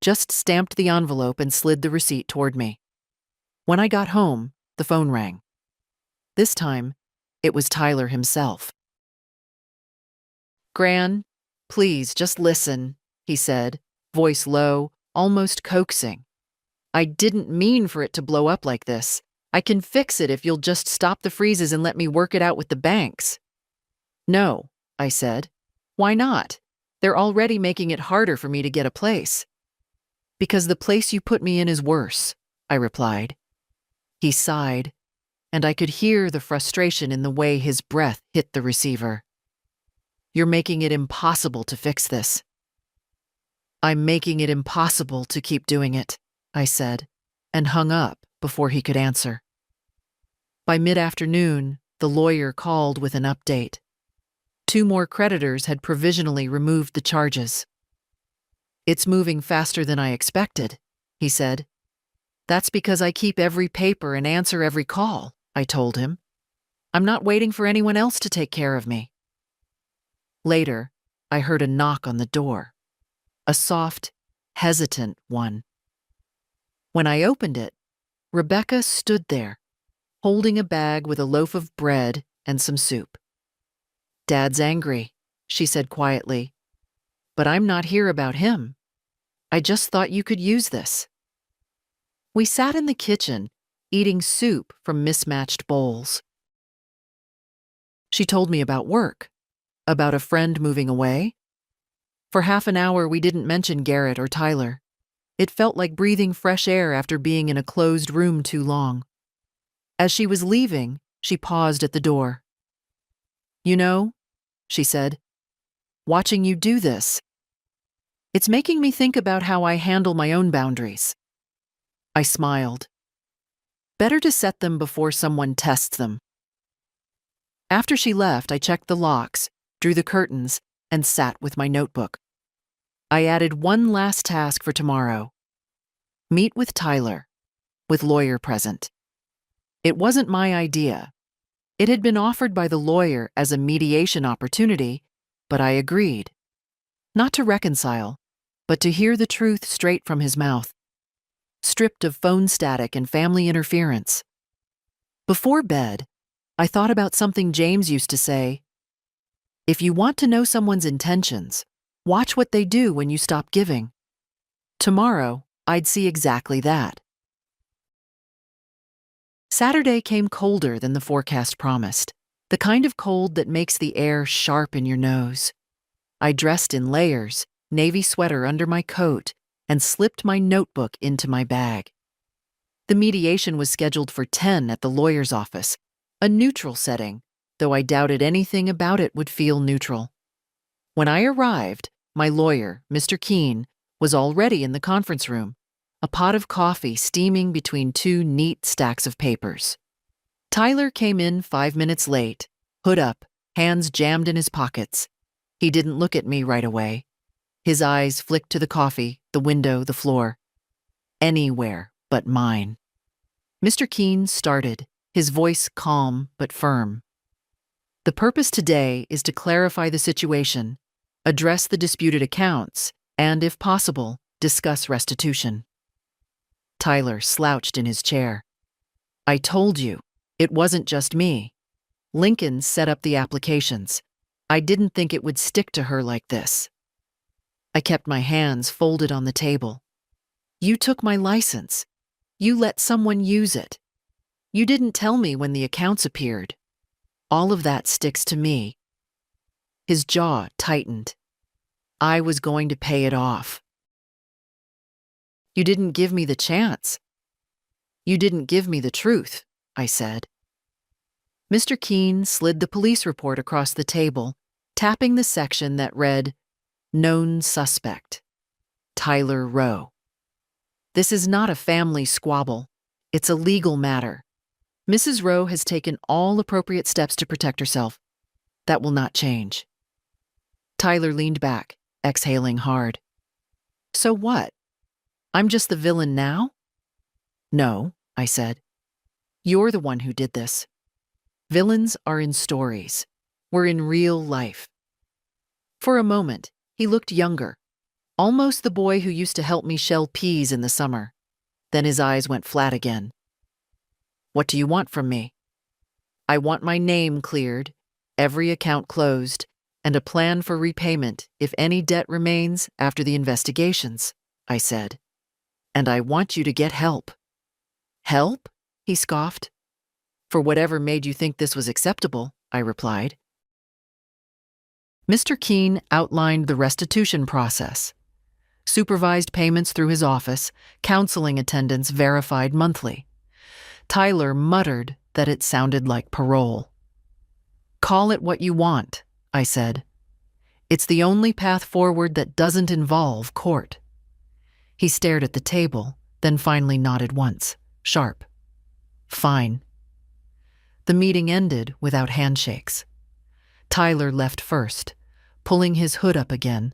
just stamped the envelope and slid the receipt toward me. When I got home, the phone rang. This time, it was Tyler himself. "Gran, please just listen," he said, voice low, almost coaxing. "I didn't mean for it to blow up like this. I can fix it if you'll just stop the freezes and let me work it out with the banks." "No," I said. "Why not? They're already making it harder for me to get a place." "Because the place you put me in is worse," I replied. He sighed, and I could hear the frustration in the way his breath hit the receiver. "You're making it impossible to fix this." "I'm making it impossible to keep doing it," I said, and hung up before he could answer. By mid-afternoon, the lawyer called with an update. 2 more creditors had provisionally removed the charges. "It's moving faster than I expected," he said. "That's because I keep every paper and answer every call," I told him. "I'm not waiting for anyone else to take care of me." Later, I heard a knock on the door, a soft, hesitant one. When I opened it, Rebecca stood there, holding a bag with a loaf of bread and some soup. "Dad's angry," she said quietly, "but I'm not here about him. I just thought you could use this." We sat in the kitchen, eating soup from mismatched bowls. She told me about work, about a friend moving away. For half an hour, we didn't mention Garrett or Tyler. It felt like breathing fresh air after being in a closed room too long. As she was leaving, she paused at the door. "You know," she said, "watching you do this, it's making me think about how I handle my own boundaries." I smiled. Better to set them before someone tests them. After she left, I checked the locks, drew the curtains, and sat with my notebook. I added one last task for tomorrow. Meet with Tyler, with lawyer present. It wasn't my idea. It had been offered by the lawyer as a mediation opportunity, but I agreed. Not to reconcile, but to hear the truth straight from his mouth, stripped of phone static and family interference. Before bed, I thought about something James used to say: "If you want to know someone's intentions, watch what they do when you stop giving." Tomorrow, I'd see exactly that. Saturday came colder than the forecast promised, the kind of cold that makes the air sharp in your nose. I dressed in layers, navy sweater under my coat, and slipped my notebook into my bag. The mediation was scheduled for 10 at the lawyer's office, a neutral setting, though I doubted anything about it would feel neutral. When I arrived, my lawyer, Mr. Keene, was already in the conference room, a pot of coffee steaming between two neat stacks of papers. Tyler came in 5 minutes late, hood up, hands jammed in his pockets. He didn't look at me right away. His eyes flicked to the coffee, the window, the floor. Anywhere but mine. Mr. Keene started, his voice calm but firm. "The purpose today is to clarify the situation, address the disputed accounts, and, if possible, discuss restitution." Tyler slouched in his chair. "I told you, it wasn't just me. Lincoln set up the applications. I didn't think it would stick to her like this." I kept my hands folded on the table. "You took my license. You let someone use it. You didn't tell me when the accounts appeared. All of that sticks to me." His jaw tightened. I was going to pay it off. "You didn't give me the chance. You didn't give me the truth," I said. Mr. Keene slid the police report across the table, tapping the section that read, "Known suspect, Tyler Rowe." "This is not a family squabble. It's a legal matter. Mrs. Rowe has taken all appropriate steps to protect herself. That will not change." Tyler leaned back, exhaling hard. "So what? I'm just the villain now?" "No," I said. "You're the one who did this. Villains are in stories. We're in real life." For a moment, he looked younger, almost the boy who used to help me shell peas in the summer. Then his eyes went flat again. "What do you want from me?" "I want my name cleared, every account closed, and a plan for repayment if any debt remains after the investigations," I said. "And I want you to get help." "Help?" he scoffed. "For whatever made you think this was acceptable," I replied. Mr. Keene outlined the restitution process. Supervised payments through his office, counseling attendance verified monthly. Tyler muttered that it sounded like parole. "Call it what you want," I said. "It's the only path forward that doesn't involve court." He stared at the table, then finally nodded once, sharp. "Fine." The meeting ended without handshakes. Tyler left first, pulling his hood up again.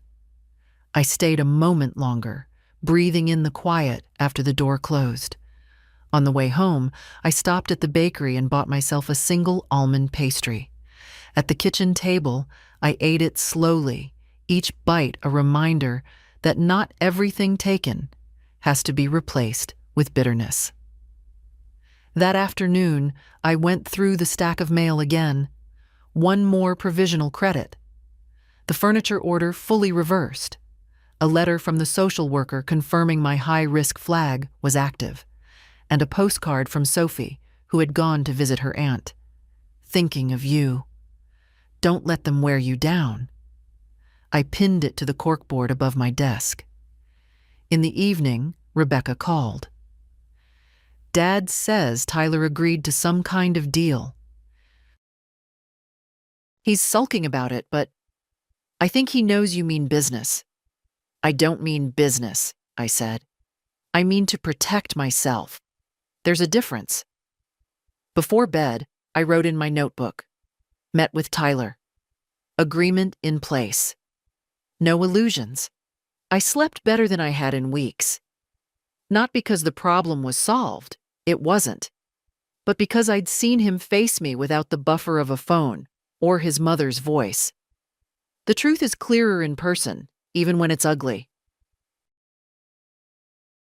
I stayed a moment longer, breathing in the quiet after the door closed. On the way home, I stopped at the bakery and bought myself a single almond pastry. At the kitchen table, I ate it slowly, each bite a reminder that not everything taken has to be replaced with bitterness. That afternoon, I went through the stack of mail again. One more provisional credit. The furniture order fully reversed. A letter from the social worker confirming my high-risk flag was active, and a postcard from Sophie, who had gone to visit her aunt. "Thinking of you." Don't let them wear you down. I pinned it to the corkboard above my desk. In the evening, Rebecca called. Dad says Tyler agreed to some kind of deal. He's sulking about it, but I think he knows you mean business. I don't mean business, I said. I mean to protect myself. There's a difference. Before bed, I wrote in my notebook. Met with Tyler. Agreement in place. No illusions. I slept better than I had in weeks. Not because the problem was solved, it wasn't, but because I'd seen him face me without the buffer of a phone or his mother's voice. The truth is clearer in person, even when it's ugly.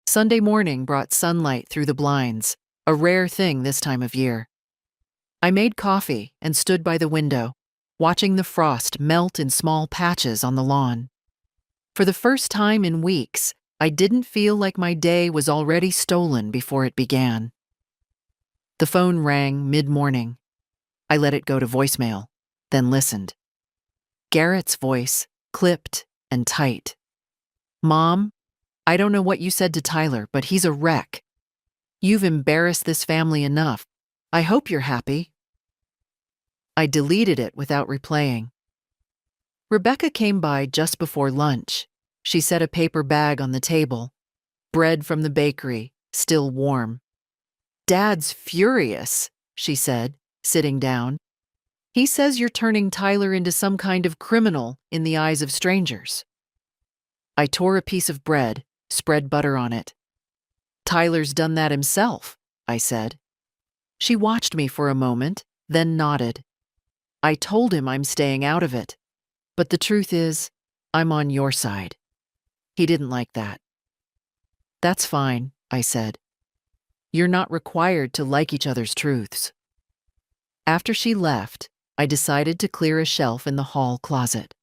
Sunday morning brought sunlight through the blinds, a rare thing this time of year. I made coffee and stood by the window, watching the frost melt in small patches on the lawn. For the first time in weeks, I didn't feel like my day was already stolen before it began. The phone rang mid-morning. I let it go to voicemail, then listened. Garrett's voice, clipped and tight. Mom, I don't know what you said to Tyler, but he's a wreck. You've embarrassed this family enough. I hope you're happy. I deleted it without replaying. Rebecca came by just before lunch. She set a paper bag on the table. Bread from the bakery, still warm. Dad's furious, she said, sitting down. He says you're turning Tyler into some kind of criminal in the eyes of strangers. I tore a piece of bread, spread butter on it. Tyler's done that himself, I said. She watched me for a moment, then nodded. I told him I'm staying out of it. But the truth is, I'm on your side. He didn't like that. That's fine, I said. You're not required to like each other's truths. After she left, I decided to clear a shelf in the hall closet.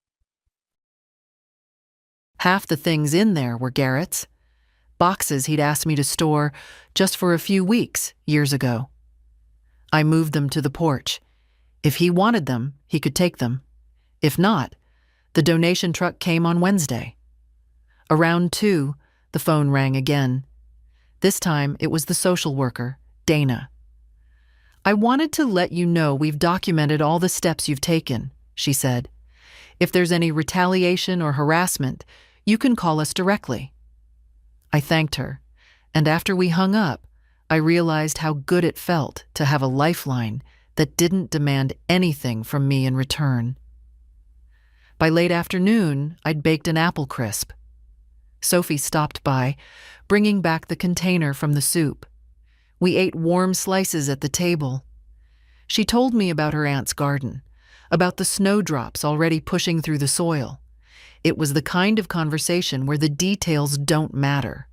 Half the things in there were Garrett's, boxes he'd asked me to store just for a few weeks years ago. I moved them to the porch. If he wanted them, he could take them. If not, the donation truck came on Wednesday. Around 2, the phone rang again. This time, it was the social worker, Dana. I wanted to let you know we've documented all the steps you've taken, she said. If there's any retaliation or harassment, you can call us directly. I thanked her, and after we hung up, I realized how good it felt to have a lifeline that didn't demand anything from me in return. By late afternoon, I'd baked an apple crisp. Sophie stopped by, bringing back the container from the soup. We ate warm slices at the table. She told me about her aunt's garden, about the snowdrops already pushing through the soil. It was the kind of conversation where the details don't matter.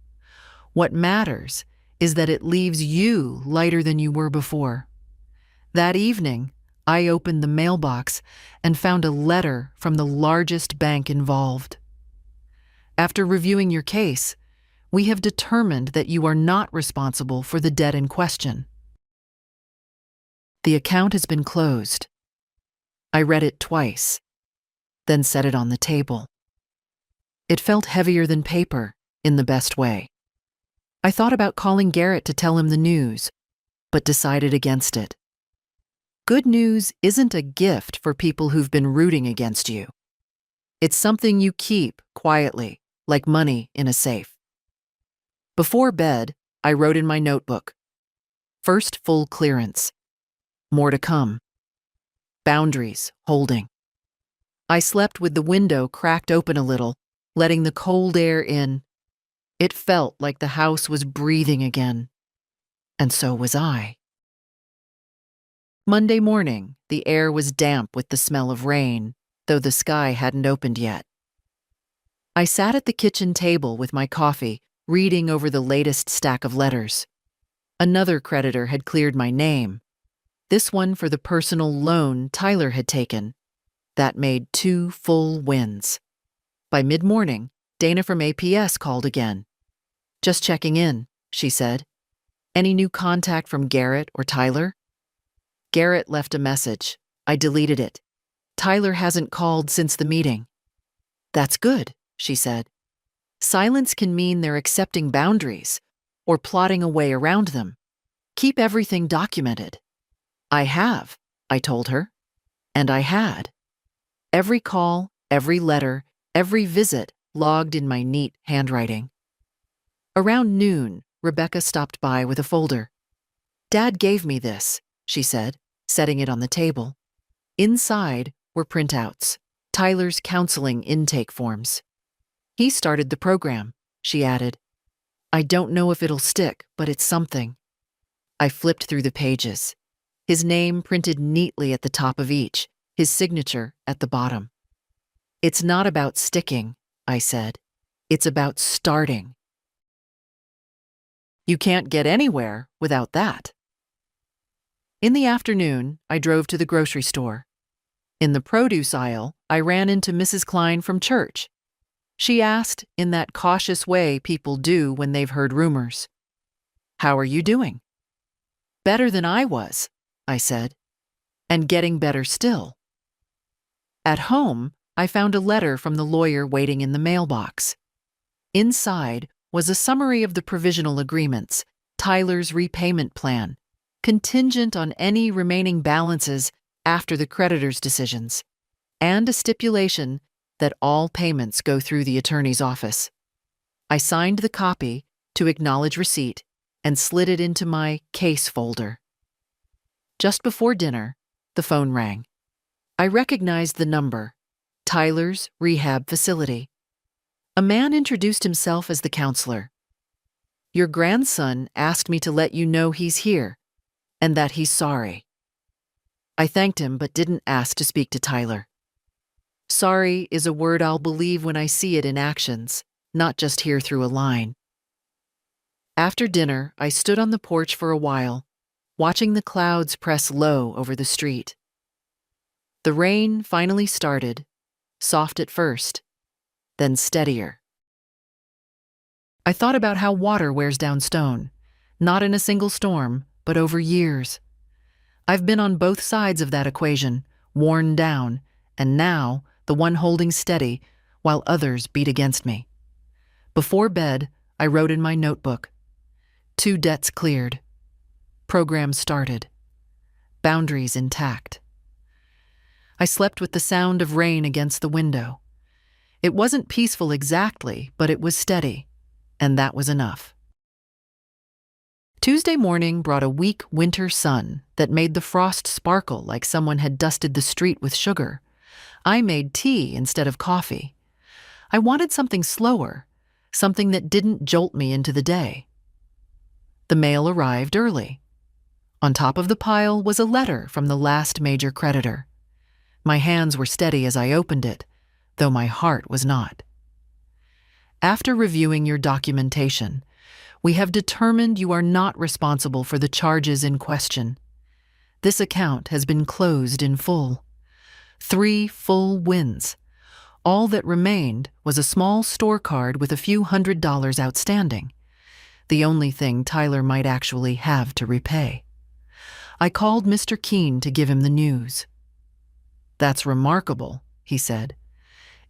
What matters is that it leaves you lighter than you were before. That evening, I opened the mailbox and found a letter from the largest bank involved. After reviewing your case, we have determined that you are not responsible for the debt in question. The account has been closed. I read it twice, then set it on the table. It felt heavier than paper, in the best way. I thought about calling Garrett to tell him the news, but decided against it. Good news isn't a gift for people who've been rooting against you. It's something you keep quietly, like money in a safe. Before bed, I wrote in my notebook, first full clearance. More to come. Boundaries holding. I slept with the window cracked open a little, letting the cold air in. It felt like the house was breathing again. And so was I. Monday morning, the air was damp with the smell of rain, though the sky hadn't opened yet. I sat at the kitchen table with my coffee, reading over the latest stack of letters. Another creditor had cleared my name. This one for the personal loan Tyler had taken. That made 2 full wins. By mid-morning, Dana from APS called again. Just checking in, she said. Any new contact from Garrett or Tyler? Garrett left a message. I deleted it. Tyler hasn't called since the meeting. That's good, she said. Silence can mean they're accepting boundaries or plotting a way around them. Keep everything documented. I have, I told her. And I had. Every call, every letter, every visit logged in my neat handwriting. Around noon, Rebecca stopped by with a folder. Dad gave me this, she said, setting it on the table. Inside were printouts, Tyler's counseling intake forms. He started the program, she added. I don't know if it'll stick, but it's something. I flipped through the pages. His name printed neatly at the top of each, his signature at the bottom. It's not about sticking, I said. It's about starting. You can't get anywhere without that. In the afternoon, I drove to the grocery store. In the produce aisle, I ran into Mrs. Klein from church. She asked in that cautious way people do when they've heard rumors. How are you doing? Better than I was, I said, and getting better still. At home, I found a letter from the lawyer waiting in the mailbox. Inside was a summary of the provisional agreements, Tyler's repayment plan, contingent on any remaining balances after the creditor's decisions, and a stipulation that all payments go through the attorney's office. I signed the copy to acknowledge receipt and slid it into my case folder. Just before dinner, the phone rang. I recognized the number, Tyler's rehab facility. A man introduced himself as the counselor. Your grandson asked me to let you know he's here and that he's sorry. I thanked him but didn't ask to speak to Tyler. Sorry is a word I'll believe when I see it in actions, not just hear through a line. After dinner, I stood on the porch for a while, watching the clouds press low over the street. The rain finally started, soft at first, then steadier. I thought about how water wears down stone, not in a single storm, but over years. I've been on both sides of that equation, worn down, and now the one holding steady while others beat against me. Before bed, I wrote in my notebook, 2 debts cleared. Program started. Boundaries intact. I slept with the sound of rain against the window. It wasn't peaceful exactly, but it was steady, and that was enough. Tuesday morning brought a weak winter sun that made the frost sparkle like someone had dusted the street with sugar. I made tea instead of coffee. I wanted something slower, something that didn't jolt me into the day. The mail arrived early. On top of the pile was a letter from the last major creditor. My hands were steady as I opened it, though my heart was not. After reviewing your documentation, we have determined you are not responsible for the charges in question. This account has been closed in full. 3 full wins. All that remained was a small store card with a few $100s outstanding, the only thing Tyler might actually have to repay. I called Mr. Keene to give him the news. That's remarkable, he said.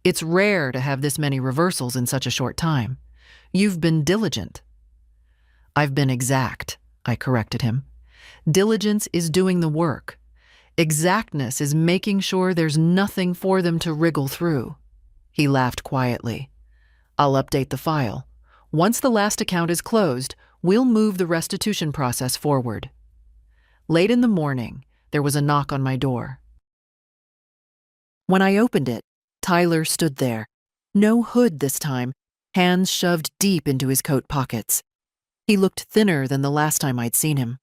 It's rare to have this many reversals in such a short time. You've been diligent. I've been exact, I corrected him. Diligence is doing the work. Exactness is making sure there's nothing for them to wriggle through. He laughed quietly. I'll update the file. Once the last account is closed, we'll move the restitution process forward. Late in the morning, there was a knock on my door. When I opened it, Tyler stood there. No hood this time, hands shoved deep into his coat pockets. He looked thinner than the last time I'd seen him.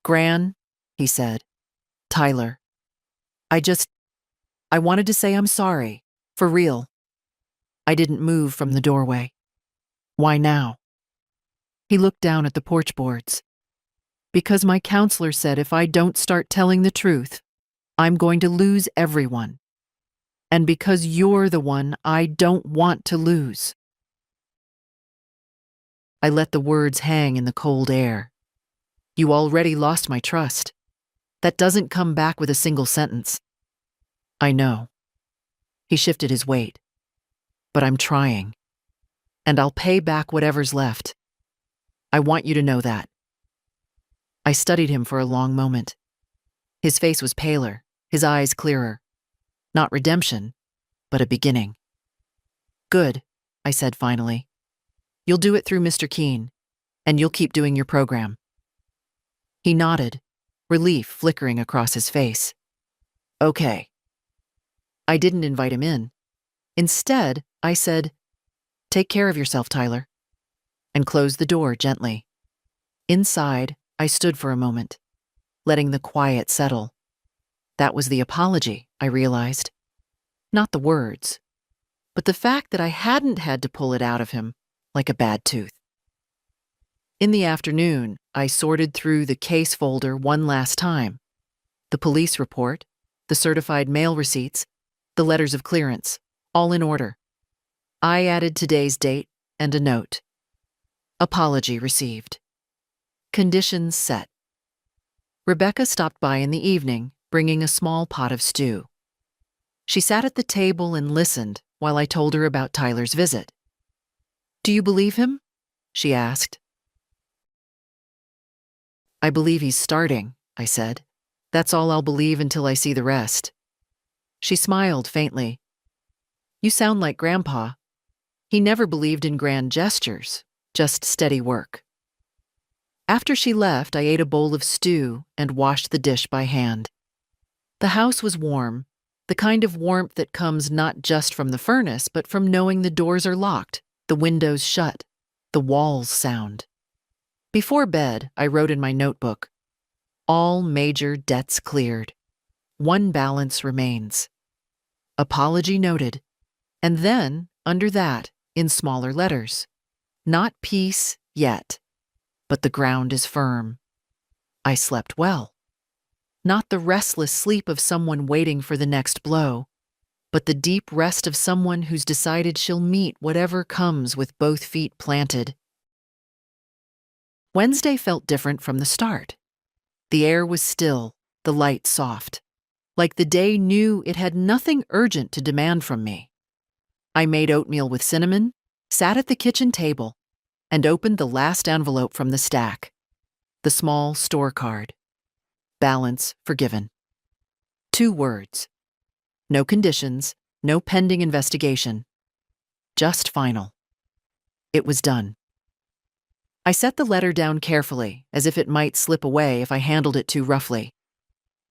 Gran, he said. Tyler. I wanted to say I'm sorry, for real. I didn't move from the doorway. Why now? He looked down at the porch boards. Because my counselor said if I don't start telling the truth, I'm going to lose everyone. And because you're the one I don't want to lose. I let the words hang in the cold air. You already lost my trust. That doesn't come back with a single sentence. I know. He shifted his weight. But I'm trying. And I'll pay back whatever's left. I want you to know that. I studied him for a long moment. His face was paler, his eyes clearer. Not redemption, but a beginning. Good, I said finally. You'll do it through Mr. Keene, and you'll keep doing your program. He nodded, relief flickering across his face. Okay. I didn't invite him in. Instead, I said, "Take care of yourself, Tyler," and closed the door gently. Inside, I stood for a moment, letting the quiet settle. That was the apology, I realized. Not the words, but the fact that I hadn't had to pull it out of him like a bad tooth. In the afternoon, I sorted through the case folder one last time. The police report, the certified mail receipts, the letters of clearance, all in order. I added today's date and a note. Apology received. Conditions set. Rebecca stopped by in the evening, bringing a small pot of stew. She sat at the table and listened while I told her about Tyler's visit. "Do you believe him?" she asked. "I believe he's starting," I said. "That's all I'll believe until I see the rest." She smiled faintly. "You sound like Grandpa. He never believed in grand gestures, just steady work." After she left, I ate a bowl of stew and washed the dish by hand. The house was warm, the kind of warmth that comes not just from the furnace, but from knowing the doors are locked, the windows shut, the walls sound. Before bed, I wrote in my notebook, "All major debts cleared. One balance remains. Apology noted." And then, under that, in smaller letters, "Not peace yet, but the ground is firm." I slept well. Not the restless sleep of someone waiting for the next blow, but the deep rest of someone who's decided she'll meet whatever comes with both feet planted. Wednesday felt different from the start. The air was still, the light soft, like the day knew it had nothing urgent to demand from me. I made oatmeal with cinnamon, sat at the kitchen table, and opened the last envelope from the stack. The small store card. Balance forgiven. 2 words. No conditions, no pending investigation. Just final. It was done. I set the letter down carefully, as if it might slip away if I handled it too roughly.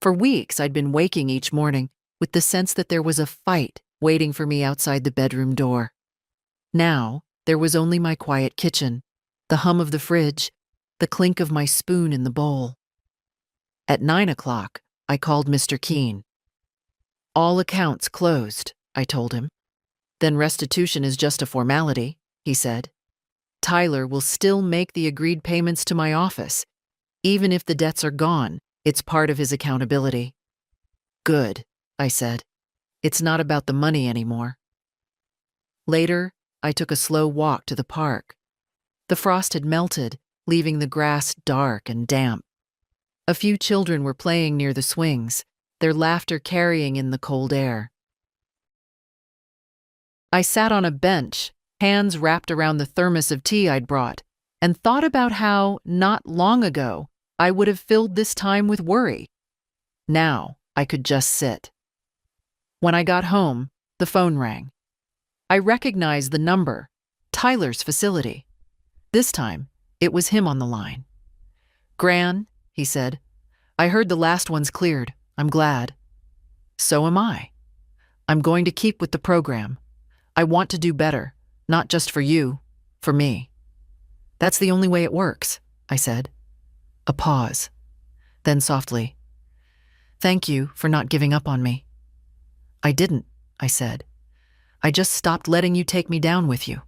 For weeks, I'd been waking each morning with the sense that there was a fight waiting for me outside the bedroom door. Now, there was only my quiet kitchen, the hum of the fridge, the clink of my spoon in the bowl. At 9 o'clock, I called Mr. Keene. "All accounts closed," I told him. "Then restitution is just a formality," he said. "Tyler will still make the agreed payments to my office. Even if the debts are gone, it's part of his accountability." "Good," I said. "It's not about the money anymore." Later, I took a slow walk to the park. The frost had melted, leaving the grass dark and damp. A few children were playing near the swings, their laughter carrying in the cold air. I sat on a bench, hands wrapped around the thermos of tea I'd brought, and thought about how, not long ago, I would have filled this time with worry. Now, I could just sit. When I got home, the phone rang. I recognized the number, Tyler's facility. This time, it was him on the line. "Gran," he said, "I heard the last one's cleared. I'm glad." "So am I. I'm going to keep with the program. I want to do better, not just for you, for me." "That's the only way it works," I said. A pause. Then softly, "Thank you for not giving up on me." "I didn't," I said. "I just stopped letting you take me down with you."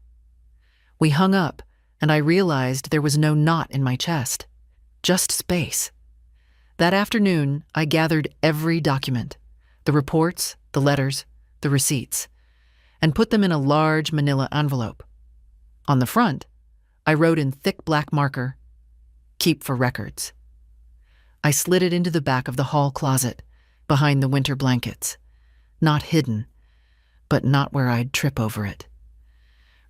We hung up, and I realized there was no knot in my chest, just space. That afternoon, I gathered every document, the reports, the letters, the receipts, and put them in a large manila envelope. On the front, I wrote in thick black marker, "Keep for records." I slid it into the back of the hall closet, behind the winter blankets. Not hidden, but not where I'd trip over it.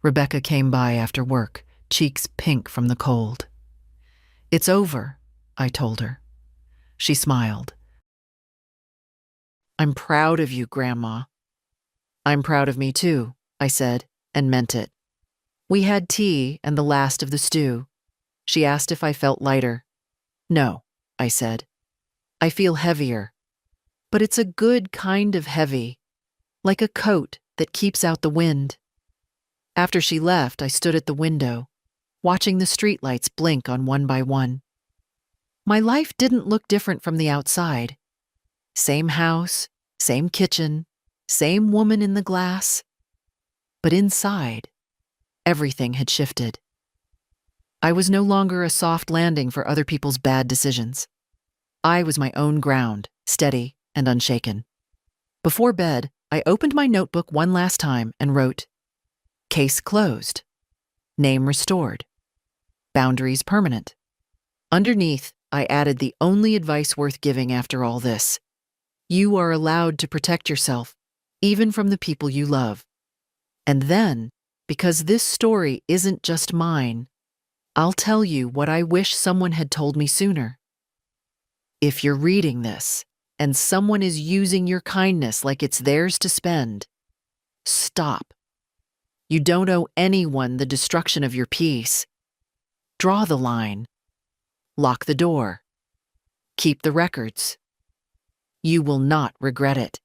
Rebecca came by after work, cheeks pink from the cold. "It's over," I told her. She smiled. "I'm proud of you, Grandma." "I'm proud of me too," I said, and meant it. We had tea and the last of the stew. She asked if I felt lighter. "No," I said. "I feel heavier. But it's a good kind of heavy, like a coat that keeps out the wind." After she left, I stood at the window, watching the streetlights blink on one by one. My life didn't look different from the outside. Same house, same kitchen, same woman in the glass. But inside, everything had shifted. I was no longer a soft landing for other people's bad decisions. I was my own ground, steady and unshaken. Before bed, I opened my notebook one last time and wrote, "Case closed. Name restored. Boundaries permanent." Underneath, I added the only advice worth giving after all this. You are allowed to protect yourself, even from the people you love. And then, because this story isn't just mine, I'll tell you what I wish someone had told me sooner. If you're reading this, and someone is using your kindness like it's theirs to spend, stop. You don't owe anyone the destruction of your peace. Draw the line. Lock the door. Keep the records. You will not regret it.